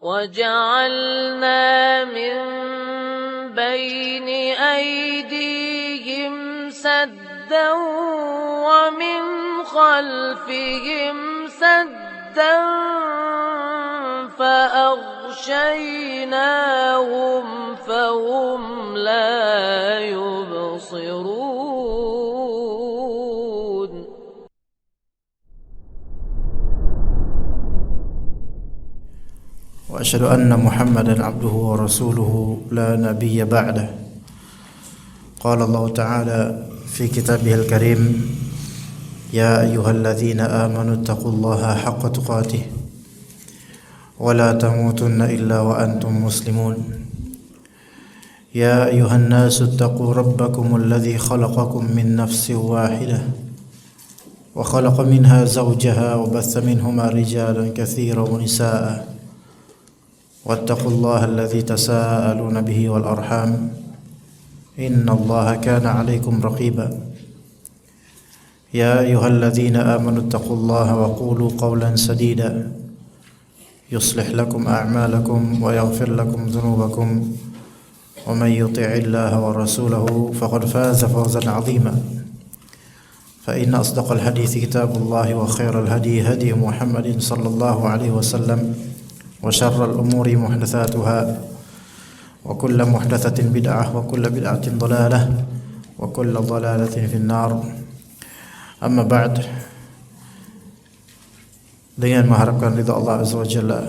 وجعلنا من بين أيديهم سدا ومن خلفهم سدا فأغشيناهم فهم لا يبصرون وأشهد أن محمدا عبده ورسوله لا نبي بعده. قال الله تعالى في كتابه الكريم: يا أيها الذين آمنوا اتقوا الله حق تقاته ولا تموتن إلا وأنتم مسلمون. يا أيها الناس اتقوا ربكم الذي خلقكم من نفس واحدة وخلق منها زوجها وبث منهما رجالا كثيرا ونساء واتقوا الله الذي تساءلون به والأرحام إن الله كان عليكم رقيبا. يا أيها الذين آمنوا اتقوا الله وقولوا قولا سديدا يصلح لكم أعمالكم ويغفر لكم ذنوبكم ومن يطع الله ورسوله فقد فاز فوزا عظيما. فإن أصدق الحديث كتاب الله وخير الهدي هدي محمد صلى الله عليه وسلم وشر الأمور محدثاتها وكل محدثة بدعة وكل بدعة ضلالة وكل ضلالة في النار. Amma ba'd, dengan mengharapkan ridha Allah Azza wa Jalla,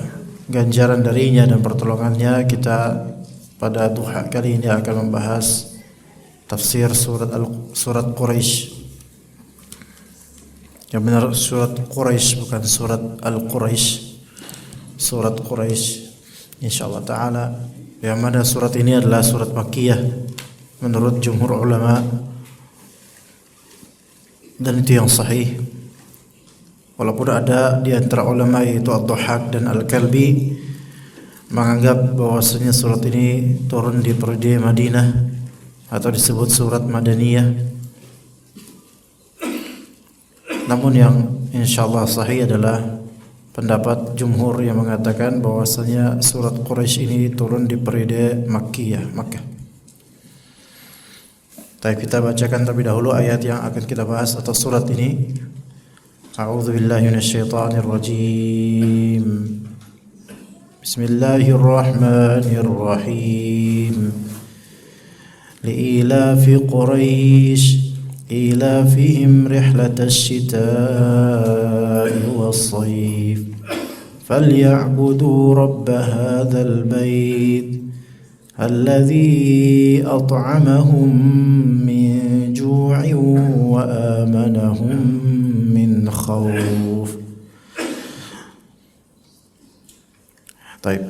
ganjaran darinya dan pertolongannya, kita pada duha kali ini akan membahas tafsir surat Quraisy. Yang benar surat Quraisy, bukan surat Al-Quraisy. Surat Quraisy insyaallah taala, yang mana surat ini adalah surat Makkiyah menurut jumhur ulama. Dan itu yang sahih, walaupun ada di antara ulama yaitu Ad-Dhahhak dan Al-Kalbi menganggap bahwasanya surat ini turun di periode Madinah atau disebut surat Madaniyah. Namun yang insyaallah sahih adalah pendapat jumhur yang mengatakan bahwasanya surat Quraisy ini turun di periode Makkiyah, Makkah. Tapi kita bacakan terlebih dahulu ayat yang akan kita bahas atau surat ini. A'udzu billahi minasyaitonir rajim. Bismillahirrahmanirrahim. Li'ilafi Quraisy ilafihim rihlatash shitaa'i was-sayf falya'budu rabb hadzal bait الذي أطعمهم من جوع وآمنهم من خوف. Baik,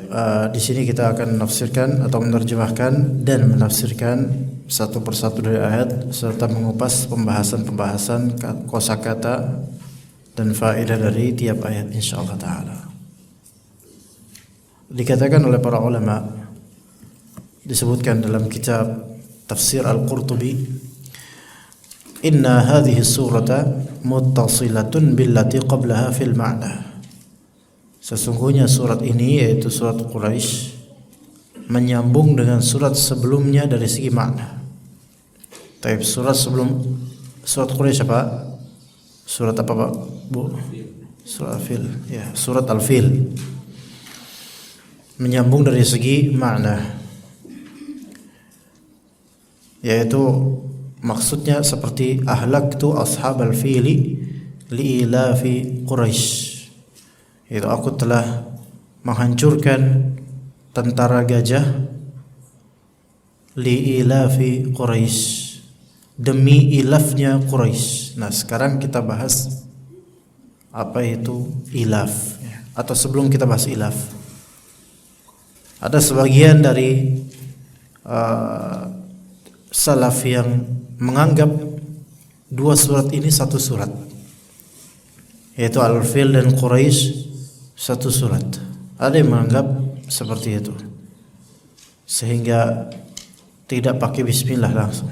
di sini kita akan menafsirkan atau menerjemahkan dan menafsirkan satu persatu dari ayat serta mengupas pembahasan kosakata dan faedah dari tiap ayat insyaallah taala. Dikatakan oleh para ulama, disebutkan dalam kitab Tafsir Al-Qurtubi, inna hadhihi surata muttasilatun billati qablaha fil ma'na. Sesungguhnya surat ini, yaitu surat Quraisy, menyambung dengan surat sebelumnya dari segi makna. Tapi surat Quraisy apa? Surat apa, Pak? Bu? Surat Al-Fil. Ya, surat Al-Fil. Menyambung dari segi makna, yaitu maksudnya seperti ahlaktu ashabal fili liilafi Quraisy, yaitu aku telah menghancurkan tentara gajah liilafi Quraisy, demi ilafnya Quraisy. Nah, sekarang kita bahas apa itu ilaf, atau sebelum kita bahas ilaf, ada sebagian dari salaf yang menganggap dua surat ini satu surat, yaitu Al-Fil dan Quraisy satu surat. Ada yang menganggap seperti itu, sehingga tidak pakai bismillah langsung.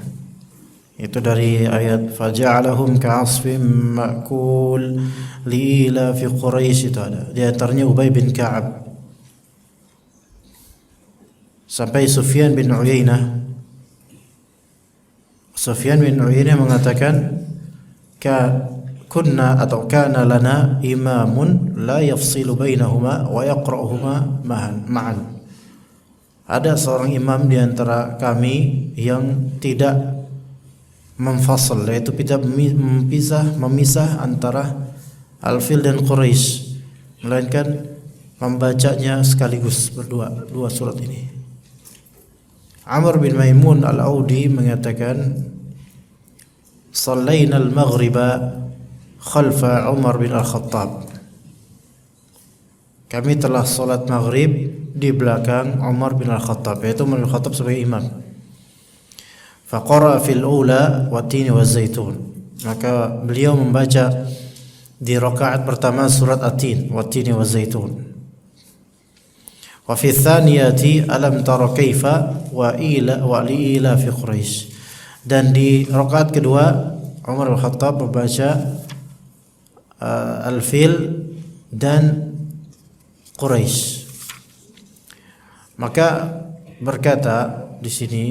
Itu dari ayat faja'alahum ka'asfim ma'kul liila fi Quraisy, itu ada. Di antaranya Ubay bin Ka'ab. sampai Sufyan bin Uyainah mengatakan kunna atau kana lana imamun la yafsilu bainahuma wa yaqra'uhuma ma'an. Ada seorang imam di antara kami yang tidak memfasal, yaitu tidak memisah antara Al-Fil dan Quraisy, melainkan membacanya sekaligus dua surat ini. Amr bin Maimun Al-Audi mengatakan, "Shallaina al-maghriba khalfa Umar bin Al-Khattab." Kami telah salat maghrib di belakang Umar bin Al-Khattab, yaitu Umar bin Al-Khattab sebagai imam. Faqara fil ula wa tini wa zaitun. Maka beliau membaca di rakaat pertama surat At-Tin wa tini wa zaitun. Wa fi tsaniyati alam tara kaifa wa li ila fi Quraisy. Dan di rakaat kedua Umar bin Al-Khattab membaca Al-Fil dan Quraisy. Maka berkata di sini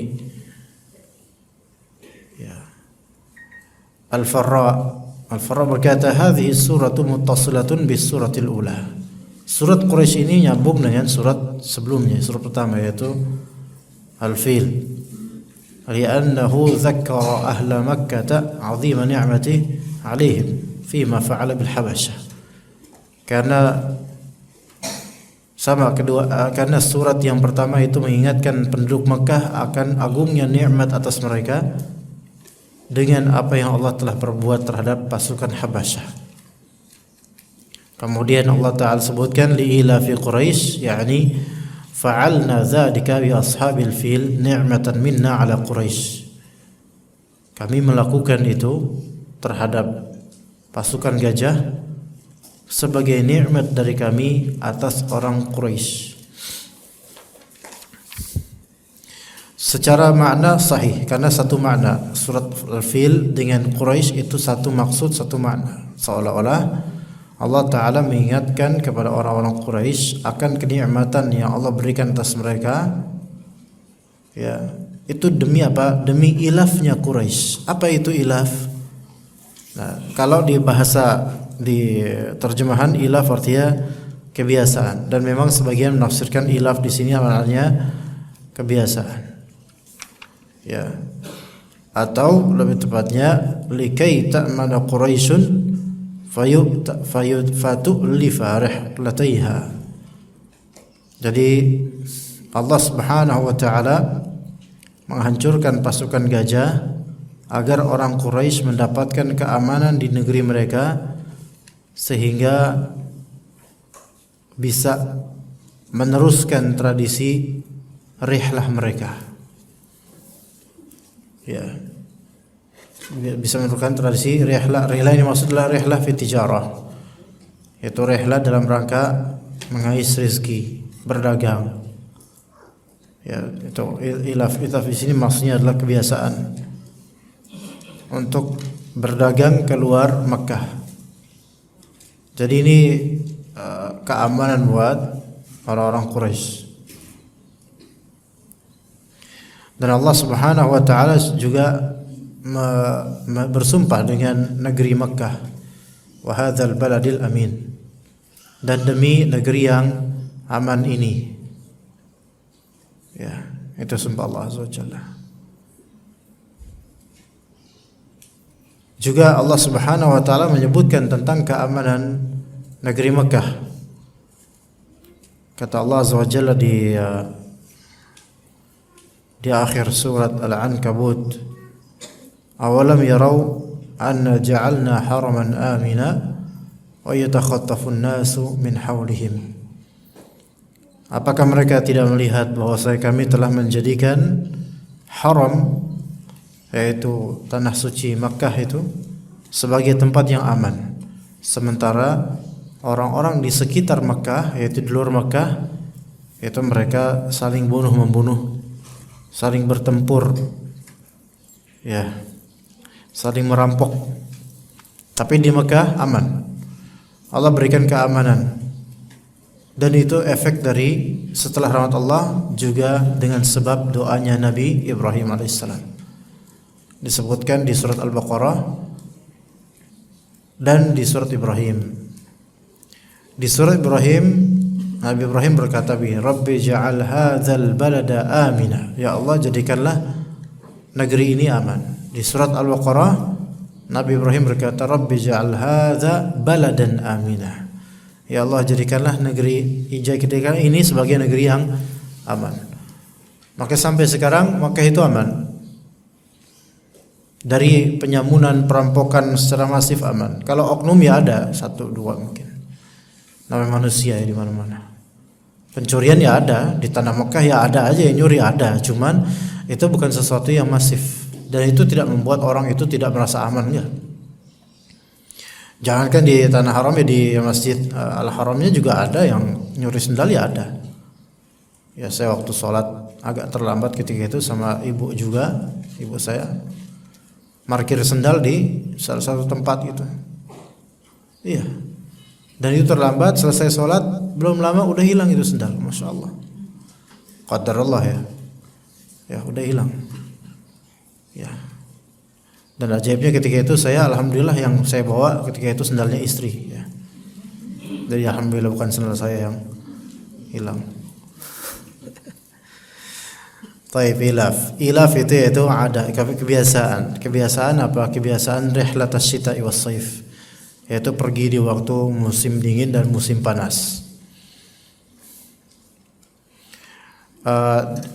Al-Farra berkata, hadhihi suratu muttasilatun bis suratil ula. Surat Quraisy ini nyambung dengan surat sebelumnya, surat pertama, yaitu Al-Fil. Li'annahu dzakkara ahla Makkah 'azima ni'matihi 'alaihim fima fa'ala bil Habasyah. Karena surat yang pertama itu mengingatkan penduduk Makkah akan agungnya nikmat atas mereka dengan apa yang Allah telah perbuat terhadap pasukan Habasyah. Kemudian Allah Ta'ala sebutkan li'ila fi Quraisy, yakni fa'alna dzalika bi ashabil fil ni'matan minna ala Quraisy. Kami melakukan itu terhadap pasukan gajah sebagai nikmat dari kami atas orang Quraisy. Secara makna sahih, karena satu makna surat Al-Fil dengan Quraisy itu satu maksud, satu makna. Seolah-olah Allah Ta'ala mengingatkan kepada orang-orang Quraisy akan kenikmatan yang Allah berikan atas mereka. Ya, itu demi apa? Demi ilafnya Quraisy. Apa itu ilaf? Nah, kalau di bahasa di terjemahan ilaf artinya kebiasaan, dan memang sebagian menafsirkan ilaf di sini maknanya kebiasaan. Ya. Atau lebih tepatnya likai ta'mana Quraisyun fatu'lifa rihlataiha. Jadi Allah Subhanahu wa taala menghancurkan pasukan gajah agar orang Quraisy mendapatkan keamanan di negeri mereka, sehingga bisa meneruskan tradisi rihlah mereka. Ya, bisa meneruskan tradisi rihlah. Rihlah ini maksudnya rihlah fi tijarah, yaitu rihlah dalam rangka mengais rezeki, berdagang. Ya, itu ilaf di sini maksudnya adalah kebiasaan untuk berdagang keluar Makkah. Jadi ini keamanan buat orang-orang Quraisy. Dan Allah Subhanahu wa taala juga bersumpah dengan negeri Makkah, wa hadzal baladil amin, dan demi negeri yang aman ini. Ya, itu sumpah Allah Azza wa Jalla. Juga Allah Subhanahu wa taala menyebutkan tentang keamanan negeri Makkah. Kata Allah Azza wa Jalla di akhir surat Al-Ankabut, awalam yarau anna ja'alna haraman amina wa yatakhattafu an-nasu min hawlihim. Apakah mereka tidak melihat bahwasanya kami telah menjadikan haram, yaitu tanah suci Makkah itu, sebagai tempat yang aman, sementara orang-orang di sekitar Makkah, yaitu di luar Makkah, itu mereka saling bunuh-membunuh, saling bertempur, ya, saling merampok. Tapi di Makkah aman. Allah berikan keamanan Dan itu efek dari setelah rahmat Allah juga dengan sebab doanya Nabi Ibrahim alaihissalam. Disebutkan di surat Al-Baqarah dan di surat Ibrahim. Di surat Ibrahim, Nabi Ibrahim berkata, Rabbi ja'al hadzal balada amina. Ya Allah, jadikanlah negeri ini aman. Di surat Al-Baqarah, Nabi Ibrahim berkata, Rabbi ja'al hadza baladan amina. Ya Allah, jadikanlah jadikan ini sebagai negeri yang aman. Maka sampai sekarang Makkah itu aman. Dari penyamunan, perampokan secara masif aman. Kalau oknum ya ada 1, 2 mungkin. Namanya manusia ya di mana-mana. Pencurian ya ada, di tanah Makkah ya ada aja yang nyuri ada, cuman itu bukan sesuatu yang masif dan itu tidak membuat orang itu tidak merasa aman ya. Jangankan di tanah haram ya, di Masjid Al-Haramnya juga ada yang nyuri sendal ya ada. Ya saya waktu sholat agak terlambat ketika itu sama ibu juga, ibu saya parkir sendal di salah satu tempat gitu. Iya. Dan itu terlambat, selesai sholat belum lama udah hilang itu sendal, masya Allah. Qadarullah ya. Ya udah hilang. Ya. Dan ajaibnya ketika itu saya alhamdulillah yang saya bawa ketika itu sendalnya istri ya. Jadi alhamdulillah bukan sendal saya yang hilang. Taib ilaf itu yaitu ada kebiasaan apa? Kebiasaan rihlat asy-syita'i was-shaif, yaitu pergi di waktu musim dingin dan musim panas.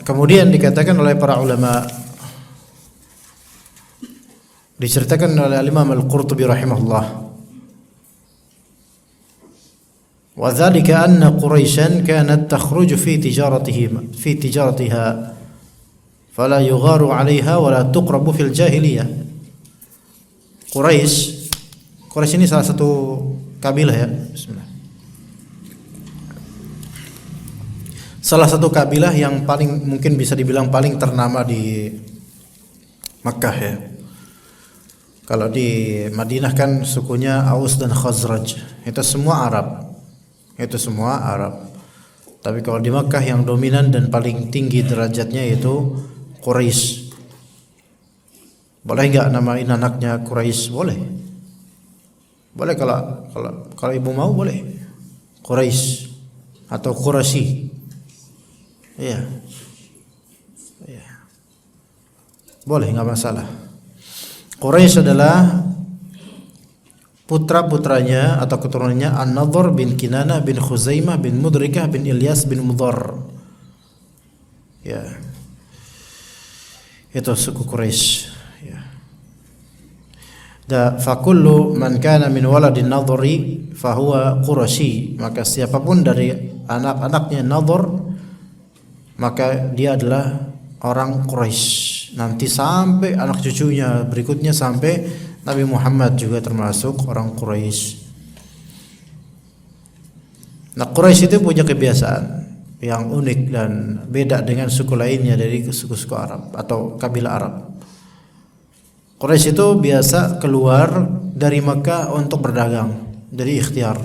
Kemudian dikatakan oleh para ulama, diceritakan oleh Imam Al-Qurtubi rahimahullah, wa dzalika anna Quraisyan kanat takhruju fi tijaratiha fala yugharu 'alayha wa la tuqrabu fil jahiliyah. Quraisy ini salah satu kabilah ya. Bismillah. Salah satu kabilah yang paling mungkin bisa dibilang paling ternama di Makkah ya. Kalau di Madinah kan sukunya Aus dan Khazraj. Itu semua Arab. Tapi kalau di Makkah yang dominan dan paling tinggi derajatnya yaitu Quraisy. Boleh enggak namain anaknya Quraisy? Boleh. Boleh kalau ibu mau boleh. Quraisy atau Quraisy. Iya. Boleh, enggak masalah. Quraisy adalah putra-putranya atau keturunannya An-Nadhr bin Kinanah bin Khuzaimah bin Mudrikah bin Ilyas bin Mudhar. Ya. Itu suku Quraisy ya. Fa kullu man kana min waladin Nadhri fa huwa Quraisy. Maka siapapun dari anak-anaknya Nadhr maka dia adalah orang Quraisy. Nanti sampai anak cucunya berikutnya sampai Nabi Muhammad juga termasuk orang Quraisy. Nah, Quraisy itu punya kebiasaan yang unik dan beda dengan suku lainnya dari suku-suku Arab atau kabilah Arab. Quraisy itu biasa keluar dari Makkah untuk berdagang, dari ikhtiar.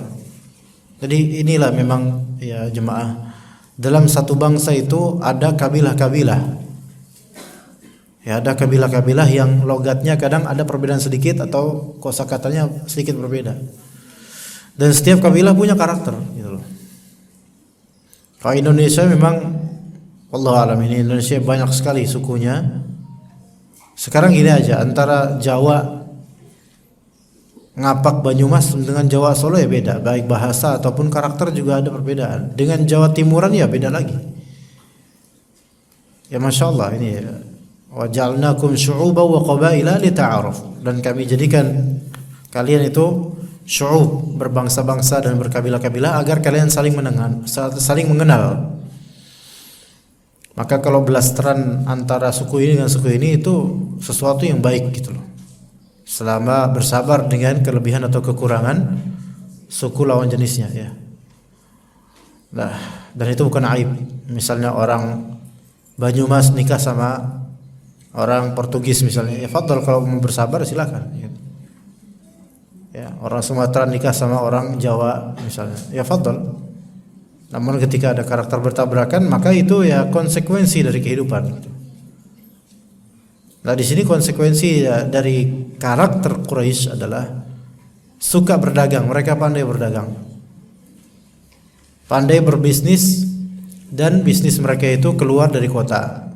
Jadi inilah memang ya jemaah, dalam satu bangsa itu ada kabilah-kabilah. Ya, ada kabilah-kabilah yang logatnya kadang ada perbedaan sedikit atau kosakatanya sedikit berbeda. Dan setiap kabilah punya karakter gitu loh. Kalau Indonesia memang wallahu alam ini Indonesia banyak sekali sukunya. Sekarang gini aja, antara Jawa Ngapak Banyumas dengan Jawa Solo ya beda, baik bahasa ataupun karakter juga ada perbedaan. Dengan Jawa Timuran ya beda lagi. Ya Masya Allah ini ya. Wa ja'alnakum syu'uban wa qabaila lita'arafu, dan kami jadikan kalian itu syu'ub, berbangsa-bangsa dan berkabilah-kabilah agar kalian saling mengenal. Maka kalau belasteran antara suku ini dengan suku ini itu sesuatu yang baik gitu loh. Selama bersabar dengan kelebihan atau kekurangan suku lawan jenisnya ya. Nah, dan itu bukan aib. Misalnya orang Banyumas nikah sama orang Portugis misalnya, ya fadhal, kalau mau bersabar silakan. Ya, orang Sumatera nikah sama orang Jawa misalnya, ya fadhal. Namun ketika ada karakter bertabrakan, maka itu ya konsekuensi dari kehidupan. Nah, di sini konsekuensi dari karakter Quraisy adalah suka berdagang. Mereka pandai berdagang, pandai berbisnis, dan bisnis mereka itu keluar dari kota.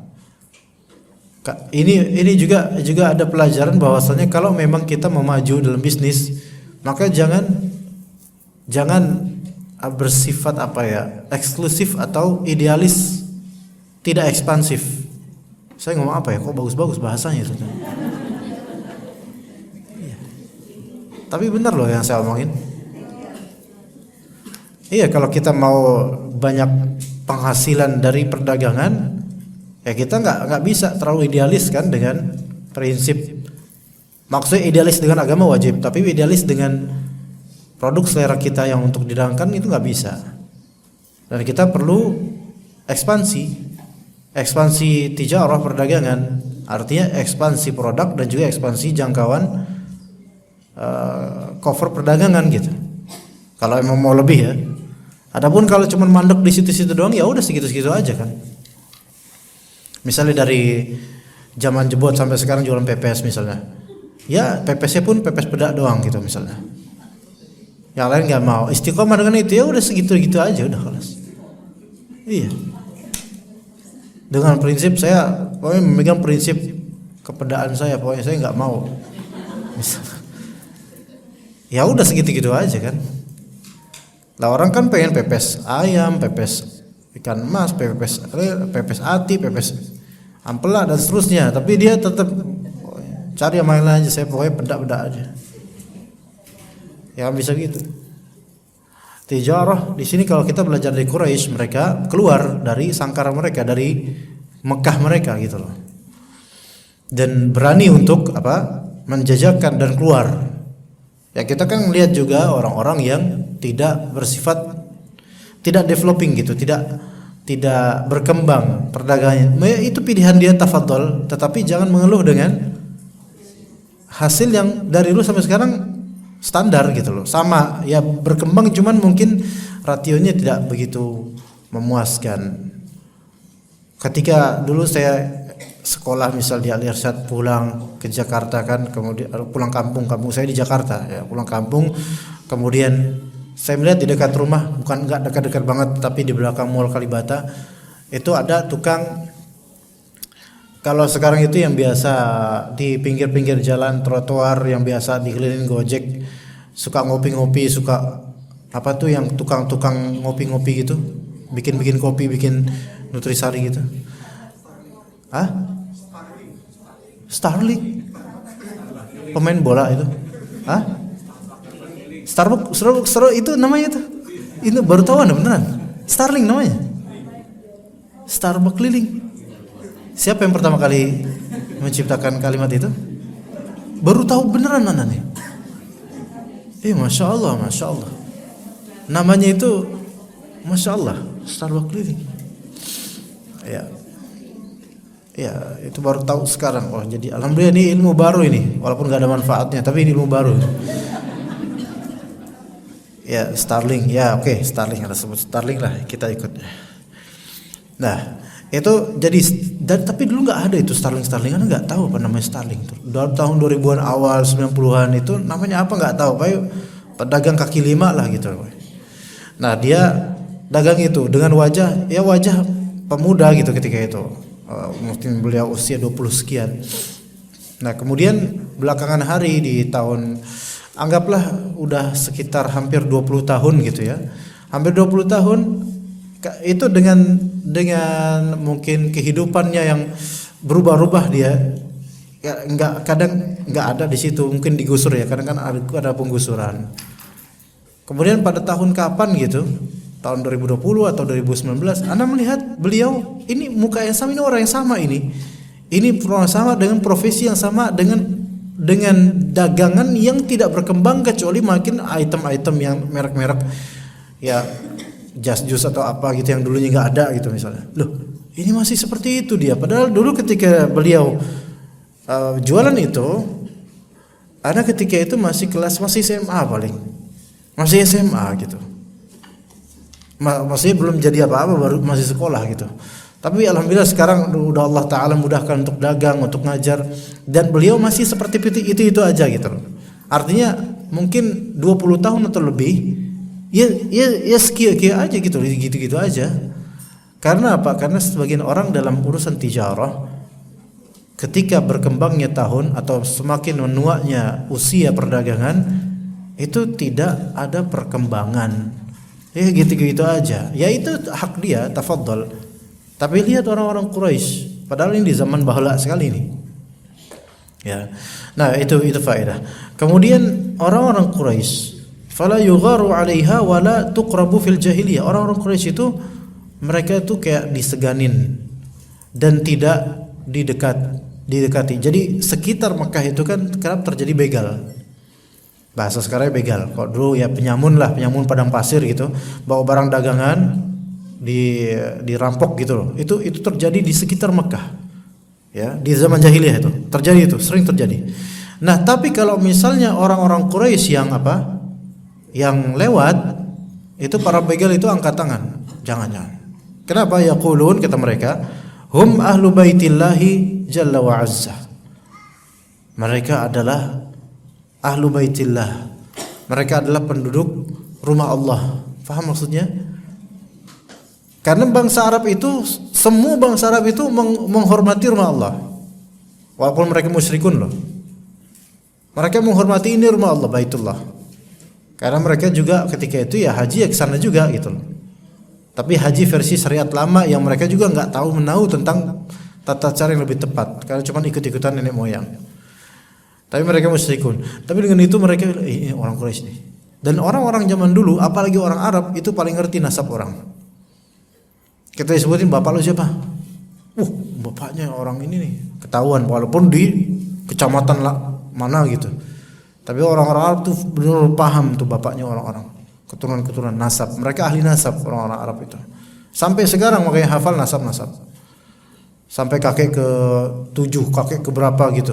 Ini juga ada pelajaran bahwasanya kalau memang kita mau maju dalam bisnis, maka jangan bersifat eksklusif atau idealis, tidak ekspansif. Saya ngomong apa ya? Kok bagus-bagus bahasanya itu. Iya. Tapi benar loh yang saya omongin. Iya, kalau kita mau banyak penghasilan dari perdagangan, ya kita nggak bisa terlalu idealis kan dengan prinsip. Maksudnya idealis dengan agama wajib, tapi idealis dengan produk selera kita yang untuk didagangkan itu nggak bisa. Dan kita perlu ekspansi tijarah, perdagangan, artinya ekspansi produk dan juga ekspansi jangkauan cover perdagangan gitu. Kalau emang mau lebih ya. Adapun kalau cuma mandek di situ-situ doang, ya udah segitu-segitu aja kan. Misalnya dari zaman jebot sampai sekarang jualan pepes misalnya, ya pepesnya pun pepes pedak doang gitu misalnya. Yang lain nggak mau istiqomah dengan itu, ya udah segitu-gitu aja udah kelas. Iya. Dengan prinsip saya, pokoknya memegang prinsip kepedaan saya, pokoknya saya nggak mau. Misalnya. Ya udah segitu-gitu aja kan. Lah orang kan pengen pepes ayam, pepes ikan emas, pepes ati, pepes ampela dan seterusnya. Tapi dia tetap cari yang lain aja, saya pokoknya pedak-pedak aja. Ya bisa gitu. Tijarah di sini kalau kita belajar dari Quraisy, mereka keluar dari sangkara mereka, dari Mekah mereka gitu loh. Dan berani untuk menjajakan dan keluar. Ya kita kan melihat juga orang-orang yang tidak bersifat, tidak developing gitu, tidak berkembang perdagangannya. Itu pilihan dia, tafadhol, tetapi jangan mengeluh dengan hasil yang dari dulu sampai sekarang standar gitu loh. Sama ya, berkembang cuman mungkin rasionya tidak begitu memuaskan. Ketika dulu saya sekolah misal di Al-Irsyad, pulang ke Jakarta kan, kemudian pulang kampung saya di Jakarta ya, pulang kampung, kemudian saya melihat di dekat rumah, bukan enggak dekat-dekat banget tapi di belakang Mall Kalibata itu ada tukang, kalau sekarang itu yang biasa di pinggir-pinggir jalan trotoar yang biasa dikelilingi Gojek, suka ngopi-ngopi, suka yang tukang-tukang ngopi-ngopi gitu, bikin kopi, bikin nutrisari gitu. Starlink, pemain bola itu. Starbucks itu namanya tuh. Itu baru tahu beneran. Starlink namanya. Starbucks keliling. Siapa yang pertama kali menciptakan kalimat itu? Baru tahu beneran mana nih. Masya Allah. Namanya itu Masya Allah, Starbucks keliling. Ya, itu baru tahu sekarang. Jadi alhamdulillah ini ilmu baru ini, walaupun gak ada manfaatnya, tapi ini ilmu baru. Ya, Starlink. Ya, oke, Starlink, ada sebut Starlink lah, kita ikut. Nah, itu jadi tapi dulu nggak ada itu Starlink, kan nggak tahu apa namanya Starlink. Dari tahun 2000-an awal 90-an itu namanya apa nggak tahu, pedagang kaki lima lah gitu. Nah, dia dagang itu dengan wajah pemuda gitu ketika itu. Mungkin beliau usia 20 sekian. Nah, kemudian belakangan hari di tahun, anggaplah udah sekitar hampir 20 tahun gitu ya. Hampir 20 tahun itu dengan mungkin kehidupannya yang berubah-ubah dia. Ya, kadang enggak ada di situ, mungkin digusur ya, kadang kan ada penggusuran. Kemudian pada tahun kapan gitu, tahun 2020 atau 2019, Anda melihat beliau ini muka yang sama, ini orang yang sama, ini orang sama dengan profesi yang sama, dengan dagangan yang tidak berkembang kecuali makin item-item yang merek-merek ya just juice atau apa gitu yang dulunya nggak ada gitu misalnya. Loh, ini masih seperti itu dia. Padahal dulu ketika beliau jualan itu, Anda ketika itu masih SMA paling, masih SMA gitu. Maksudnya belum jadi apa-apa, baru masih sekolah gitu. Tapi alhamdulillah sekarang udah Allah Ta'ala mudahkan untuk dagang, untuk ngajar, dan beliau masih seperti itu aja gitu loh. Artinya mungkin 20 tahun atau lebih ya sekian aja gitu aja. Karena apa? Karena sebagian orang dalam urusan tijarah, ketika berkembangnya tahun atau semakin menuanya usia perdagangan, itu tidak ada perkembangan. Ya gitu-gitu aja. Ya itu hak dia, tafadhol. Tapi lihat orang-orang Quraisy, padahal ini di zaman bahula sekali ini. Ya. Nah, itu faedah. Kemudian orang-orang Quraisy, fala yugharu 'alaiha wala tuqrabu fil jahiliyah. Orang-orang Quraisy itu mereka itu kayak diseganin dan tidak didekati. Jadi sekitar Mekah itu kan kerap terjadi begal. Bahasa sekarang begal. Kalau dulu ya penyamun padang pasir gitu, bawa barang dagangan dirampok gitu loh. Itu terjadi di sekitar Mekah. Ya, di zaman jahiliyah itu. Terjadi itu, sering terjadi. Nah, tapi kalau misalnya orang-orang Quraisy yang lewat, itu para begal itu angkat tangan. Jangan. Kenapa? Yaqulun, kata mereka, hum ahlu baitillahi jalla wa azza. Mereka adalah ahlu baitillah. Mereka adalah penduduk rumah Allah. Faham maksudnya? Karena semua bangsa Arab itu menghormati rumah Allah. Walaupun mereka musyrikun loh. Mereka menghormati ini rumah Allah, Baitullah. Karena mereka juga ketika itu ya haji ya ke sana juga gitu loh. Tapi haji versi syariat lama yang mereka juga enggak tahu menahu tentang tata cara yang lebih tepat. Karena cuma ikut-ikutan nenek moyang. Tapi mereka musyrikun. Tapi dengan itu mereka ini orang Quraisy nih. Dan orang-orang zaman dulu, apalagi orang Arab, itu paling ngerti nasab orang. Kita disebutin bapak lu siapa? Bapaknya orang ini nih. Ketahuan walaupun di kecamatan mana gitu. Tapi orang-orang Arab tuh benar-benar paham tuh bapaknya orang-orang. Keturunan nasab. Mereka ahli nasab orang-orang Arab itu. Sampai sekarang makanya hafal nasab-nasab. Sampai kakek ke-7, kakek ke berapa gitu.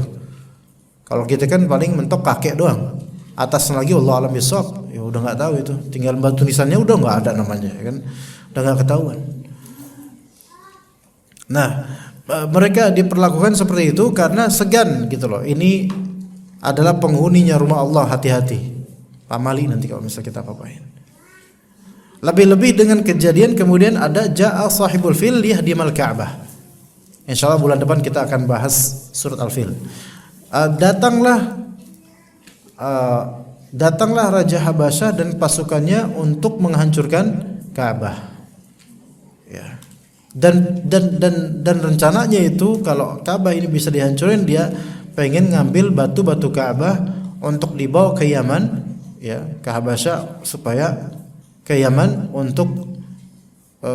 Kalau kita kan paling mentok kakek doang. Atas lagi Allah alam bisawab. Ya udah enggak tahu itu. Tinggal batu tulisannya udah enggak ada namanya ya kan. Udah enggak ketahuan. Nah, mereka diperlakukan seperti itu karena segan gitu loh. Ini adalah penghuninya rumah Allah, hati-hati. Pamali nanti kalau misalnya kita apa-apain. Lebih-lebih dengan kejadian kemudian ada ja'a sahibul fil yahdimal Ka'bah. Insyaallah bulan depan kita akan bahas surat Al-Fil. Datanglah Raja Habasyah dan pasukannya untuk menghancurkan Ka'bah. Ya. Dan rencananya itu kalau Ka'bah ini bisa dihancurin, dia pengen ngambil batu-batu Ka'bah untuk dibawa ke Yaman, ya, ke Habasyah supaya ke Yaman untuk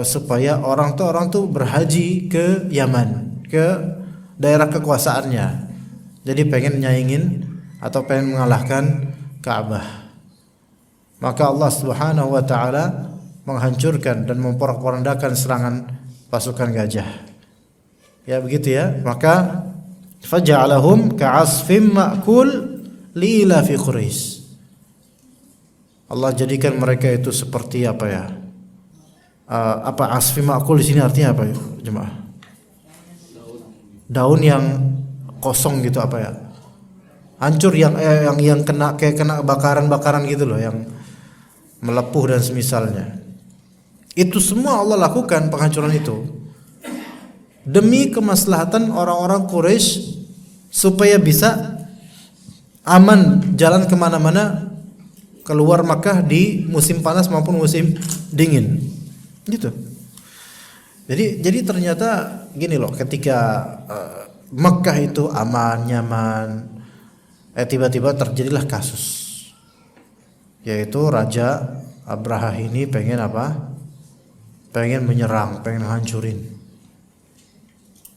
supaya orang tuh berhaji ke Yaman, ke daerah kekuasaannya. Jadi pengen nyaingin atau pengen mengalahkan Ka'bah. Maka Allah Subhanahu wa taala menghancurkan dan memporak-porandakan serangan pasukan gajah. Ya begitu ya. Maka faja'alahum ka'asfim ma'kul li'ila fi Quraisy. Allah jadikan mereka itu seperti apa ya? Asfim ma'kul di sini artinya apa ya, jemaah? Daun yang kosong gitu apa ya? Hancur yang kena kayak kena bakaran-bakaran gitu loh, yang melepuh dan semisalnya. Itu semua Allah lakukan penghancuran itu demi kemaslahatan orang-orang Quraisy supaya bisa aman jalan kemana-mana, keluar Makkah di musim panas maupun musim dingin, gitu. Jadi ternyata gini loh, ketika Makkah itu aman, nyaman, tiba-tiba terjadilah kasus, yaitu Raja Abraha ini pengen apa? Pengen menyerang, pengen hancurin.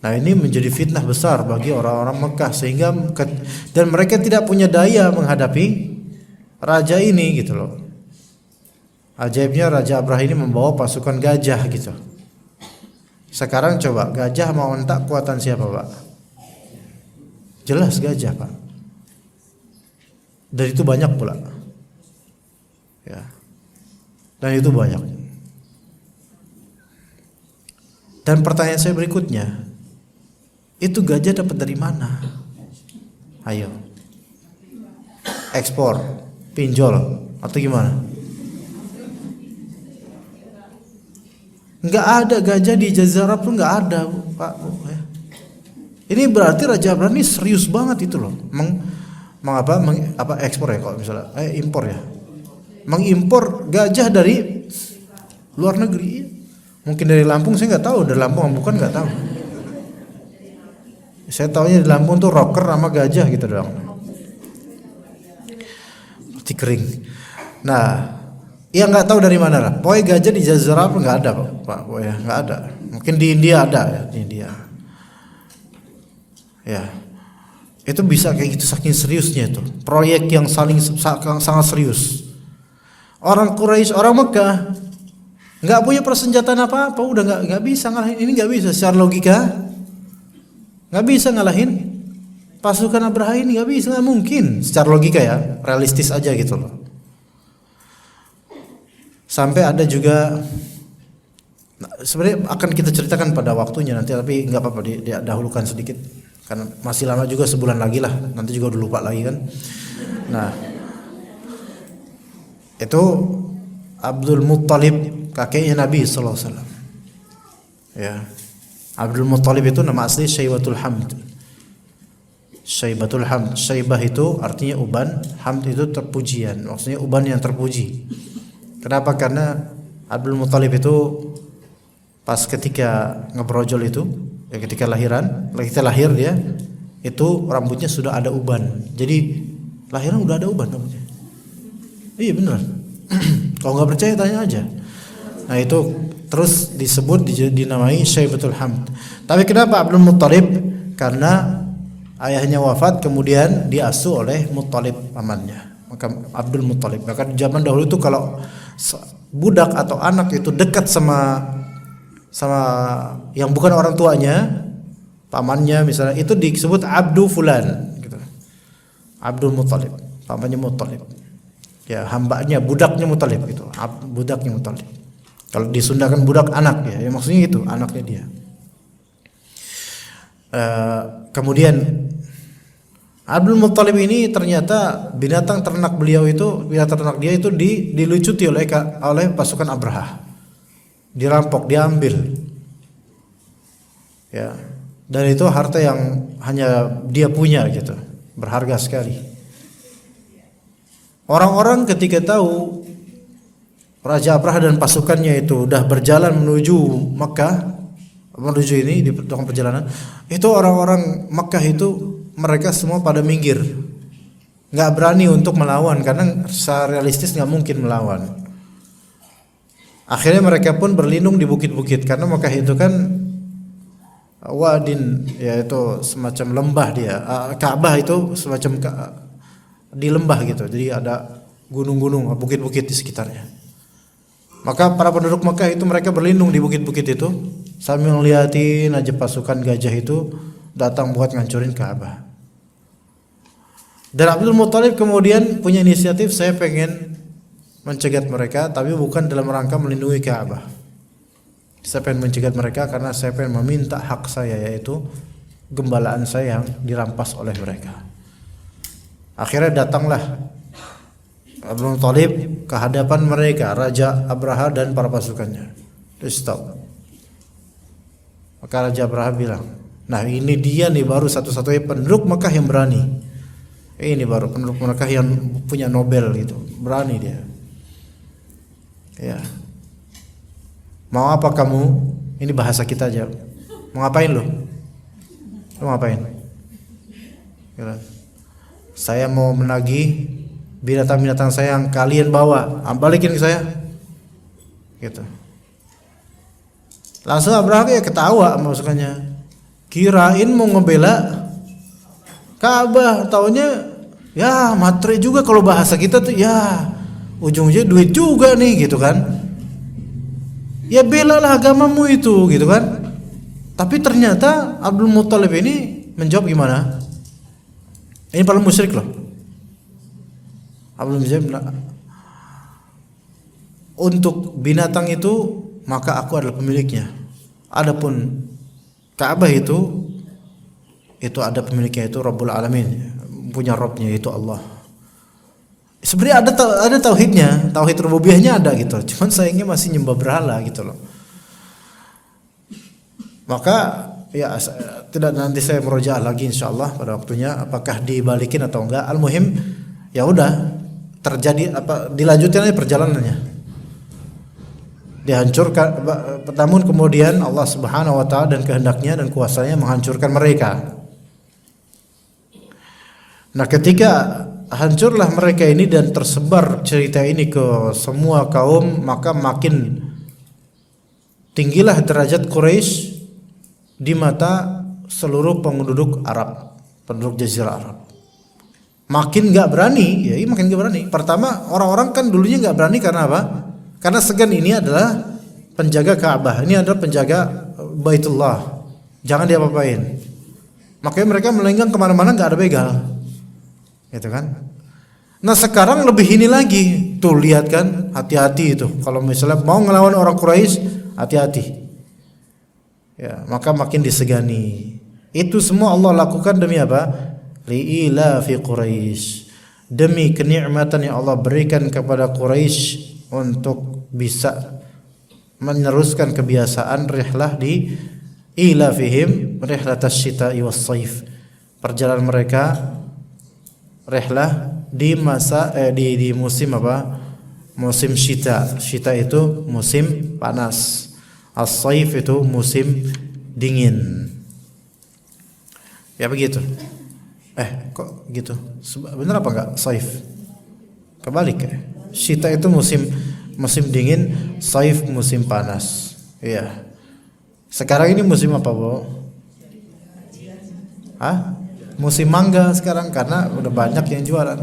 Nah ini menjadi fitnah besar bagi orang-orang Mekah sehingga dan mereka tidak punya daya menghadapi raja ini gitu loh. Ajaibnya Raja Abraha ini membawa pasukan gajah gitu. Sekarang coba gajah mau entak kuatan siapa Pak? Jelas gajah Pak. Dan itu banyak pula. Ya. Dan itu banyak. Dan pertanyaan saya berikutnya, itu gajah dapat dari mana? Ayo, ekspor, pinjol, atau gimana? Nggak ada gajah di Jazirah Arab tuh, nggak ada, Pak. Ini berarti Raja Abraham ini serius banget itu loh, ekspor ya, kalau misalnya impor ya, mengimpor gajah dari luar negeri. Mungkin dari Lampung, saya nggak tahu, dari Lampung bukan, nggak tahu. Saya tahunya di Lampung tuh rocker sama gajah gitu doang, mati kering. Nah, ya nggak tahu dari mana lah. Pokoknya gajah di Jazirah nggak ada, Pak. Pokoknya nggak ada. Mungkin di India ada ya, di India. Ya, itu bisa kayak gitu saking seriusnya itu. Proyek yang sangat serius. Orang Quraisy, orang Mekah nggak punya persenjataan apa-apa, udah nggak bisa ngalahin ini, nggak bisa secara logika, nggak bisa ngalahin pasukan Abraha ini, nggak bisa, nggak mungkin secara logika ya, realistis aja gitu loh. Sampai ada juga, sebenarnya akan kita ceritakan pada waktunya nanti, tapi nggak apa-apa didahulukan sedikit karena masih lama juga, sebulan lagi lah, nanti juga udah lupa lagi kan. Nah, itu Abdul Muttalib, kakeknya Nabi sallallahu alaihi wasallam. Ya, Abdul Muttalib itu nama asli Syaibatul Hamd. Syaibatul Hamd, Syaibah itu artinya uban, Hamd itu terpujian, maksudnya uban yang terpuji. Kenapa? Karena Abdul Muttalib itu pas ketika ngebrojol itu, ya ketika lahir dia, itu rambutnya sudah ada uban. Jadi lahiran udah ada uban rambutnya. Iya benar. Kalau nggak percaya tanya aja. Nah itu terus disebut dinamai Syaibatul Hamd. Tapi kenapa Abdul Muttalib? Karena ayahnya wafat, kemudian diasuh oleh Muttalib pamannya. Maka Abdul Muttalib. Maka di zaman dahulu itu kalau budak atau anak itu dekat sama yang bukan orang tuanya, pamannya misalnya, itu disebut Abdu Fulan gitu. Abdul Muttalib, pamannya Muttalib. Ya, hambanya, budaknya Muttalib gitu. Budaknya Muttalib. Kalau di Sunda kan budak anak ya, maksudnya itu anaknya dia. Kemudian Abdul Muttalib ini ternyata binatang ternak dia itu dilucuti oleh pasukan Abraha. Dirampok, diambil. Ya. Dan itu harta yang hanya dia punya gitu. Berharga sekali. Orang-orang ketika tahu Raja Abraha dan pasukannya itu udah berjalan menuju Makkah, menuju ini di tengah perjalanan, itu orang-orang Makkah itu mereka semua pada minggir, nggak berani untuk melawan karena secara realistis nggak mungkin melawan. Akhirnya mereka pun berlindung di bukit-bukit karena Makkah itu kan wadin, yaitu semacam lembah dia. Ka'bah itu semacam di lembah gitu, jadi ada gunung-gunung, bukit-bukit di sekitarnya. Maka para penduduk Makkah itu mereka berlindung di bukit-bukit itu sambil ngeliatin aja pasukan gajah itu datang buat ngancurin Ka'bah. Dan Abdul Muttalib kemudian punya inisiatif, saya pengen mencegat mereka, tapi bukan dalam rangka melindungi Ka'bah. Saya pengen mencegat mereka karena saya pengen meminta hak saya, yaitu gembalaan saya yang dirampas oleh mereka. Akhirnya datanglah Abdul Muttalib ke hadapan mereka, Raja Abraha dan para pasukannya. Stop. Maka Raja Abraha bilang, nah ini dia nih baru satu-satunya penduduk Mekah yang berani. Ini baru penduduk Mekah yang punya Nobel gitu, berani dia. Ya. Mau apa kamu? Ini bahasa kita aja. Mau ngapain lu? Lu ngapain? Gitu. Saya mau menagih binatang-binatang saya yang kalian bawa, balikin ke saya. Gitu. Langsung Abraha ya ketawa maksudnya. Kirain mau ngebela Ka'bah, taunya ya matre juga, kalau bahasa kita tuh ya ujung-ujungnya duit juga nih gitu kan. Ya belalah agamamu itu gitu kan. Tapi ternyata Abdul Muttalib ini menjawab gimana? Ini paling musyrik loh. Abdul Muttalib, untuk binatang itu maka aku adalah pemiliknya. Adapun Ka'bah itu ada pemiliknya, itu Rabbul Alamin, punya Rabbnya yaitu Allah. Sebenarnya ada tauhidnya, tauhid rububiyahnya ada gitu. Cuman sayangnya masih nyembah berhala gitu loh. Maka ya tidak, nanti saya merojaah lagi insyaallah pada waktunya apakah dibalikin atau enggak. Al-muhim ya udah terjadi dilanjutkan aja perjalanannya. Dihancurkan, namun kemudian Allah Subhanahu wa taala dan kehendaknya dan kuasanya menghancurkan mereka. Nah, ketika hancurlah mereka ini dan tersebar cerita ini ke semua kaum, maka makin tinggilah derajat Quraisy di mata seluruh penduduk Arab, penduduk Jazirah Arab. Makin nggak berani, makin nggak berani. Pertama, orang-orang kan dulunya nggak berani karena apa? Karena segan ini adalah penjaga Ka'bah, ini adalah penjaga Baitullah, jangan diapa-apain. Makanya mereka melenggang kemana-mana nggak ada begal, gitu kan? Nah sekarang lebih ini lagi, tuh lihat kan, hati-hati itu. Kalau misalnya mau ngelawan orang Quraisy, hati-hati. Ya, maka makin disegani. Itu semua Allah lakukan demi apa? Li'ila fi Quraisy. Demi kenikmatan yang Allah berikan kepada Quraisy untuk bisa meneruskan kebiasaan rihlah di ila fihim rihlatas syita'i was saif. Perjalanan mereka rihlah di masa di musim apa? Musim syita. Syita itu musim panas. As-saif itu musim dingin. Ya begitu. Kok gitu? Benar apa enggak? Saif. Kebalik ya. Syita itu musim dingin, saif musim panas. Iya. Sekarang ini musim apa, Bu? Musim mangga sekarang karena udah banyak yang jualan.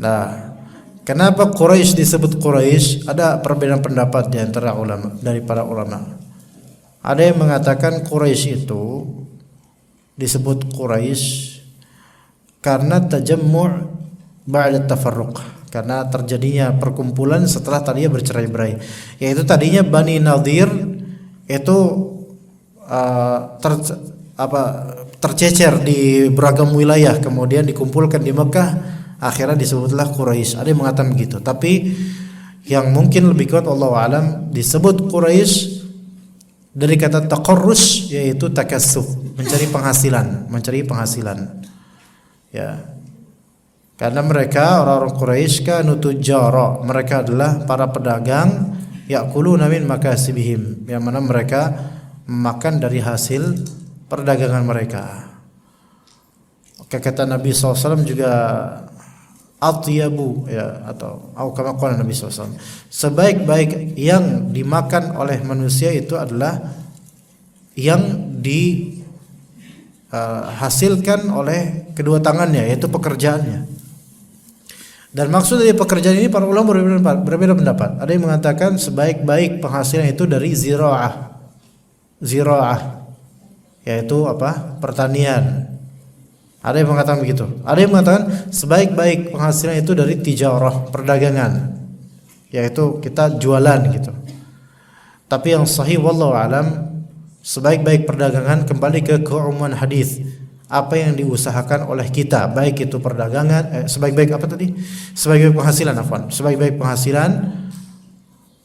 Nah, kenapa Quraisy disebut Quraisy? Ada perbedaan pendapat di antara ulama, dari para ulama. Ada yang mengatakan Quraisy itu disebut Quraisy karena tajammu' ba'da tafarruq, karena terjadinya perkumpulan setelah tadinya bercerai-berai. Yaitu tadinya Bani Nadir itu tercecer di beragam wilayah, kemudian dikumpulkan di Mekah, akhirnya disebutlah Quraisy. Ada yang mengatakan begitu, tapi yang mungkin lebih kuat wallahu alam disebut Quraisy dari kata taqarrus, yaitu takassub, mencari penghasilan. Ya. Karena mereka orang-orang Quraisy kanu tujara, mereka adalah para pedagang, yaquluna min makasibihim, yang mana mereka makan dari hasil perdagangan mereka. Oke, kata Nabi SAW juga atyabu, ya, atau kama qala Nabi SAW, sebaik-baik yang dimakan oleh manusia itu adalah yang dihasilkan oleh kedua tangannya, yaitu pekerjaannya. Dan maksud dari pekerjaan ini para ulama berbeda pendapat. Ada yang mengatakan sebaik-baik penghasilan itu dari ziraah, yaitu apa? Pertanian. Ada yang mengatakan begitu. Ada yang mengatakan sebaik-baik penghasilan itu dari tijarah, perdagangan, yaitu kita jualan gitu. Tapi yang sahih wallahu alam, sebaik-baik perdagangan kembali ke keumuman hadis. Apa yang diusahakan oleh kita, baik itu perdagangan, sebaik-baik apa tadi? Sebaik-baik penghasilan, sebaik-baik penghasilan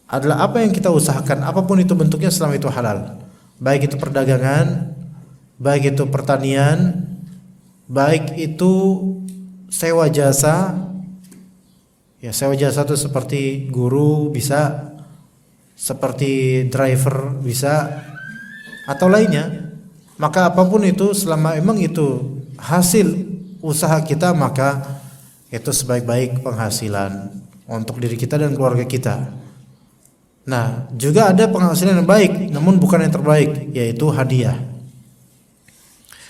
adalah apa yang kita usahakan, apapun itu bentuknya selama itu halal. Baik itu perdagangan, baik itu pertanian, baik itu sewa jasa. Ya, sewa jasa itu seperti guru bisa, seperti driver bisa, atau lainnya. Maka apapun itu selama emang itu hasil usaha kita, maka itu sebaik-baik penghasilan untuk diri kita dan keluarga kita. Nah, juga ada penghasilan yang baik namun bukan yang terbaik, yaitu hadiah.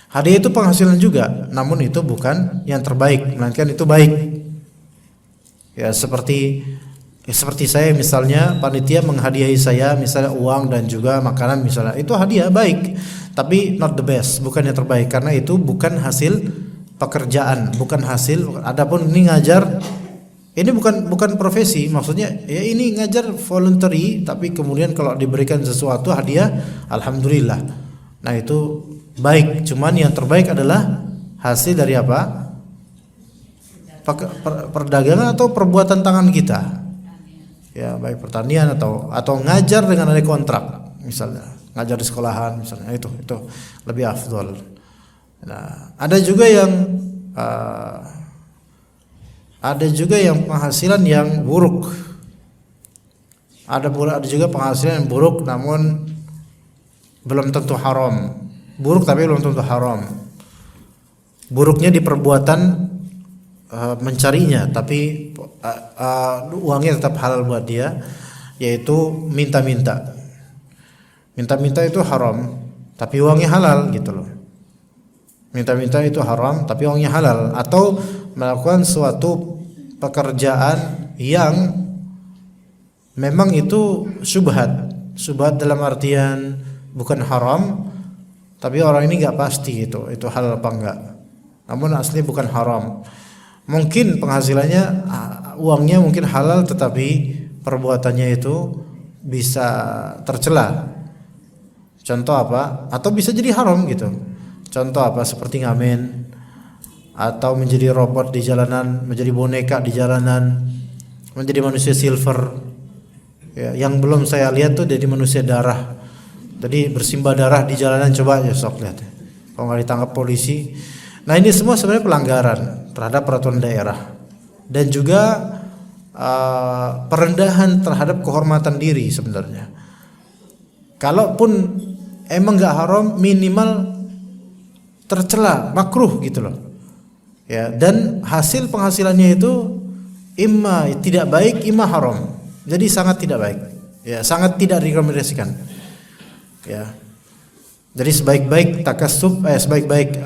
Hadiah itu penghasilan juga, namun itu bukan yang terbaik, melainkan itu baik. Ya, seperti saya misalnya, panitia menghadiahi saya misalnya uang dan juga makanan misalnya, itu hadiah baik, tapi not the best, bukan yang terbaik, karena itu bukan hasil pekerjaan, bukan hasil. Adapun ini ngajar Ini bukan profesi, maksudnya ya ini ngajar voluntary, tapi kemudian kalau diberikan sesuatu hadiah, alhamdulillah. Nah itu baik, cuman yang terbaik adalah hasil dari apa? Perdagangan atau perbuatan tangan kita. Ya, baik pertanian atau ngajar dengan ada kontrak, misalnya ngajar di sekolahan, misalnya itu lebih afdol. Nah, ada juga yang penghasilan yang buruk. Ada juga penghasilan yang buruk namun belum tentu haram. Buruk tapi belum tentu haram. Buruknya di perbuatan mencarinya, tapi uangnya tetap halal buat dia, yaitu minta-minta. Minta-minta itu haram, tapi uangnya halal gitu loh. Minta-minta itu haram, tapi uangnya halal. Atau melakukan suatu pekerjaan yang memang itu syubhat dalam artian bukan haram, tapi orang ini nggak pasti itu halal apa enggak. Namun asli bukan haram. Mungkin penghasilannya uangnya mungkin halal, tetapi perbuatannya itu bisa tercela. Contoh apa? Atau bisa jadi haram gitu. Contoh apa? Seperti ngamen, atau menjadi robot di jalanan, menjadi boneka di jalanan, menjadi manusia silver. Ya, yang belum saya lihat tuh jadi manusia darah. Jadi bersimbah darah di jalanan, coba ya sok lihat. Kalau nggak ditangkap polisi. Nah ini semua sebenarnya pelanggaran terhadap peraturan daerah dan juga perendahan terhadap kehormatan diri sebenarnya. Kalaupun emang nggak haram, minimal tercela, makruh gitu loh. Ya, dan hasil penghasilannya itu imma tidak baik, imma haram. Jadi sangat tidak baik. Ya, sangat tidak direkomendasikan. Ya. Jadi sebaik-baik takasub, sebaik-baik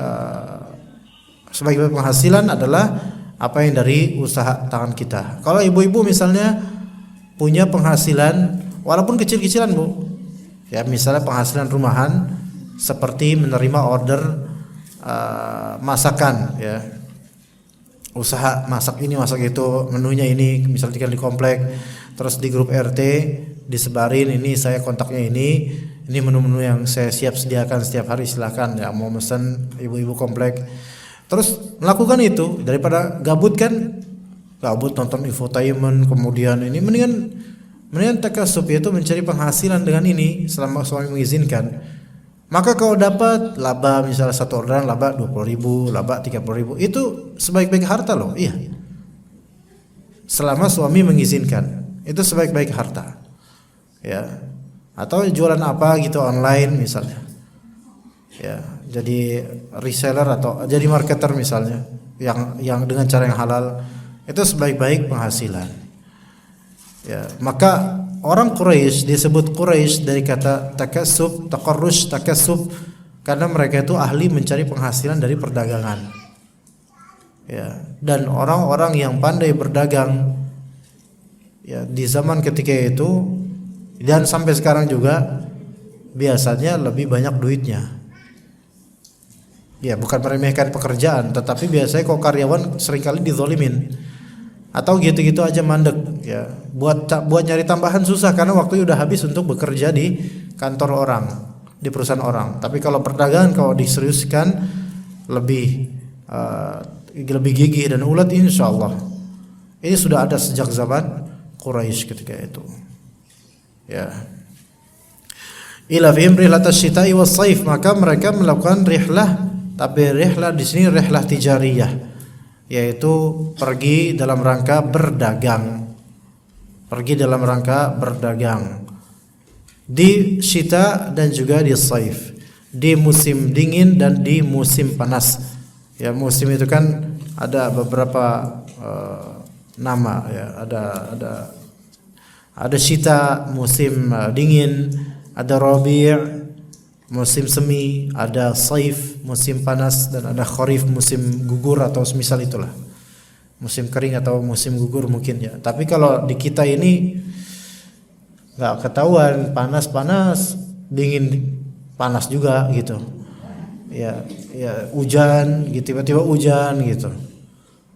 penghasilan adalah apa yang dari usaha tangan kita. Kalau ibu-ibu misalnya punya penghasilan walaupun kecil-kecilan Bu, ya misalnya penghasilan rumahan seperti menerima order masakan, ya usaha masak ini masak itu, menunya ini misalnya tinggal di komplek, terus di grup RT disebarin, ini saya kontaknya ini menu-menu yang saya siap sediakan setiap hari, silakan ya mau mesen ibu-ibu komplek. Terus melakukan itu daripada gabut nonton infotainment, kemudian ini mendingan takasub, yaitu mencari penghasilan dengan ini selama suami mengizinkan. Maka kalau dapat laba misalnya satu orderan laba 20.000, laba 30.000, itu sebaik-baik harta loh. Iya. Selama suami mengizinkan, itu sebaik-baik harta. Ya. Atau jualan apa gitu online misalnya. Ya, jadi reseller atau jadi marketer misalnya yang dengan cara yang halal, itu sebaik-baik penghasilan. Ya, maka orang Quraisy disebut Quraisy dari kata takasub, taqarrush, takasub, karena mereka itu ahli mencari penghasilan dari perdagangan. Ya, dan orang-orang yang pandai berdagang ya di zaman ketika itu dan sampai sekarang juga biasanya lebih banyak duitnya. Ya, bukan meremehkan pekerjaan, tetapi biasanya kok karyawan seringkali dizolimin atau gitu-gitu aja mandek. Ya, buat nyari tambahan susah karena waktu udah habis untuk bekerja di kantor orang, di perusahaan orang. Tapi kalau perdagangan kalau diseriuskan lebih gigih dan ulet, insyaallah. Ini sudah ada sejak zaman Quraisy ketika itu. Ya. Ila fihim rihlatas syita'i was saif, maka mereka melakukan rihlah. Tapi rihlah di sini rihlah tijariyah, yaitu pergi dalam rangka berdagang. Pergi dalam rangka berdagang di syita dan juga di saif, di musim dingin dan di musim panas. Ya, musim itu kan ada beberapa nama ya, ada syita musim dingin, ada rabi' musim semi, ada saif musim panas, dan ada kharif musim gugur atau semisal itulah, musim kering atau musim gugur mungkin ya. Tapi kalau di kita ini nggak ketahuan, panas dingin panas juga gitu ya, hujan gitu, tiba-tiba hujan gitu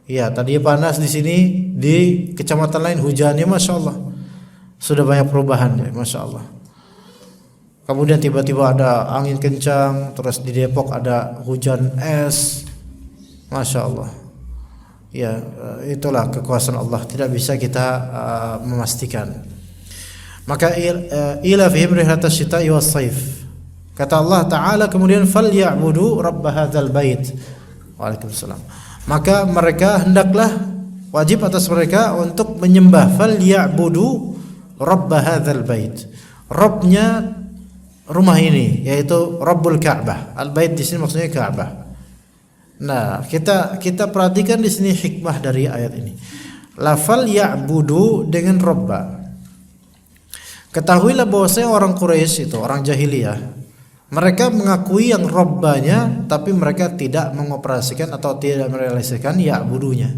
Ya, tadinya panas di sini, di kecamatan lain hujannya Masya Allah. Sudah banyak perubahan ya, Masya Allah. Kemudian tiba-tiba ada angin kencang, terus di Depok ada hujan es, Masya Allah. Ya, itulah kekuasaan Allah, tidak bisa kita memastikan. Maka ila fihim rihlatas syita'i was saif. Kata Allah Ta'ala kemudian falyabudu rabb hadzal bait. Waalaikumsalam. Maka mereka hendaklah, wajib atas mereka untuk menyembah falyabudu rabb hadzal bait. Rabbnya rumah ini, yaitu Rabbul Ka'bah. Al-Bait di sini maksudnya Ka'bah. Nah, kita perhatikan di sini hikmah dari ayat ini. Lafal ya'budu dengan Rabba. Ketahuilah bahwasanya orang Quraisy itu, orang jahiliyah, mereka mengakui yang Rabbanya, tapi mereka tidak mengoperasikan atau tidak merealisasikan ya'budunya.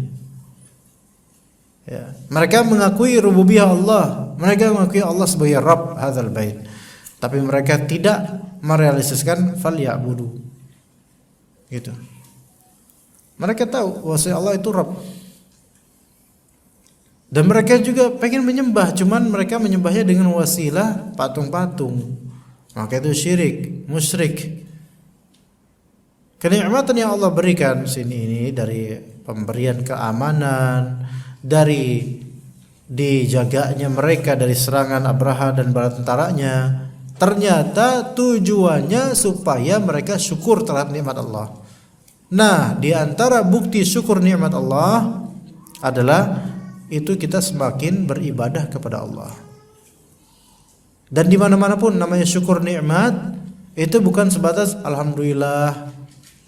Ya. Mereka mengakui rububiyah Allah, mereka mengakui Allah sebagai Rabb hadzal bait, tapi mereka tidak merealisasikan fal ya'budu. Gitu. Mereka tahu bahwa Allah itu Rabb. Dan mereka juga pengen menyembah, cuman mereka menyembahnya dengan wasilah patung-patung. Maka itu syirik, musyrik. Kenikmatan yang Allah berikan sini ini dari pemberian keamanan, dari dijaganya mereka dari serangan Abraha dan bala tentaranya, ternyata tujuannya supaya mereka syukur terhadap nikmat Allah. Nah, di antara bukti syukur nikmat Allah adalah itu kita semakin beribadah kepada Allah. Dan di mana-mana pun namanya syukur nikmat itu bukan sebatas alhamdulillah,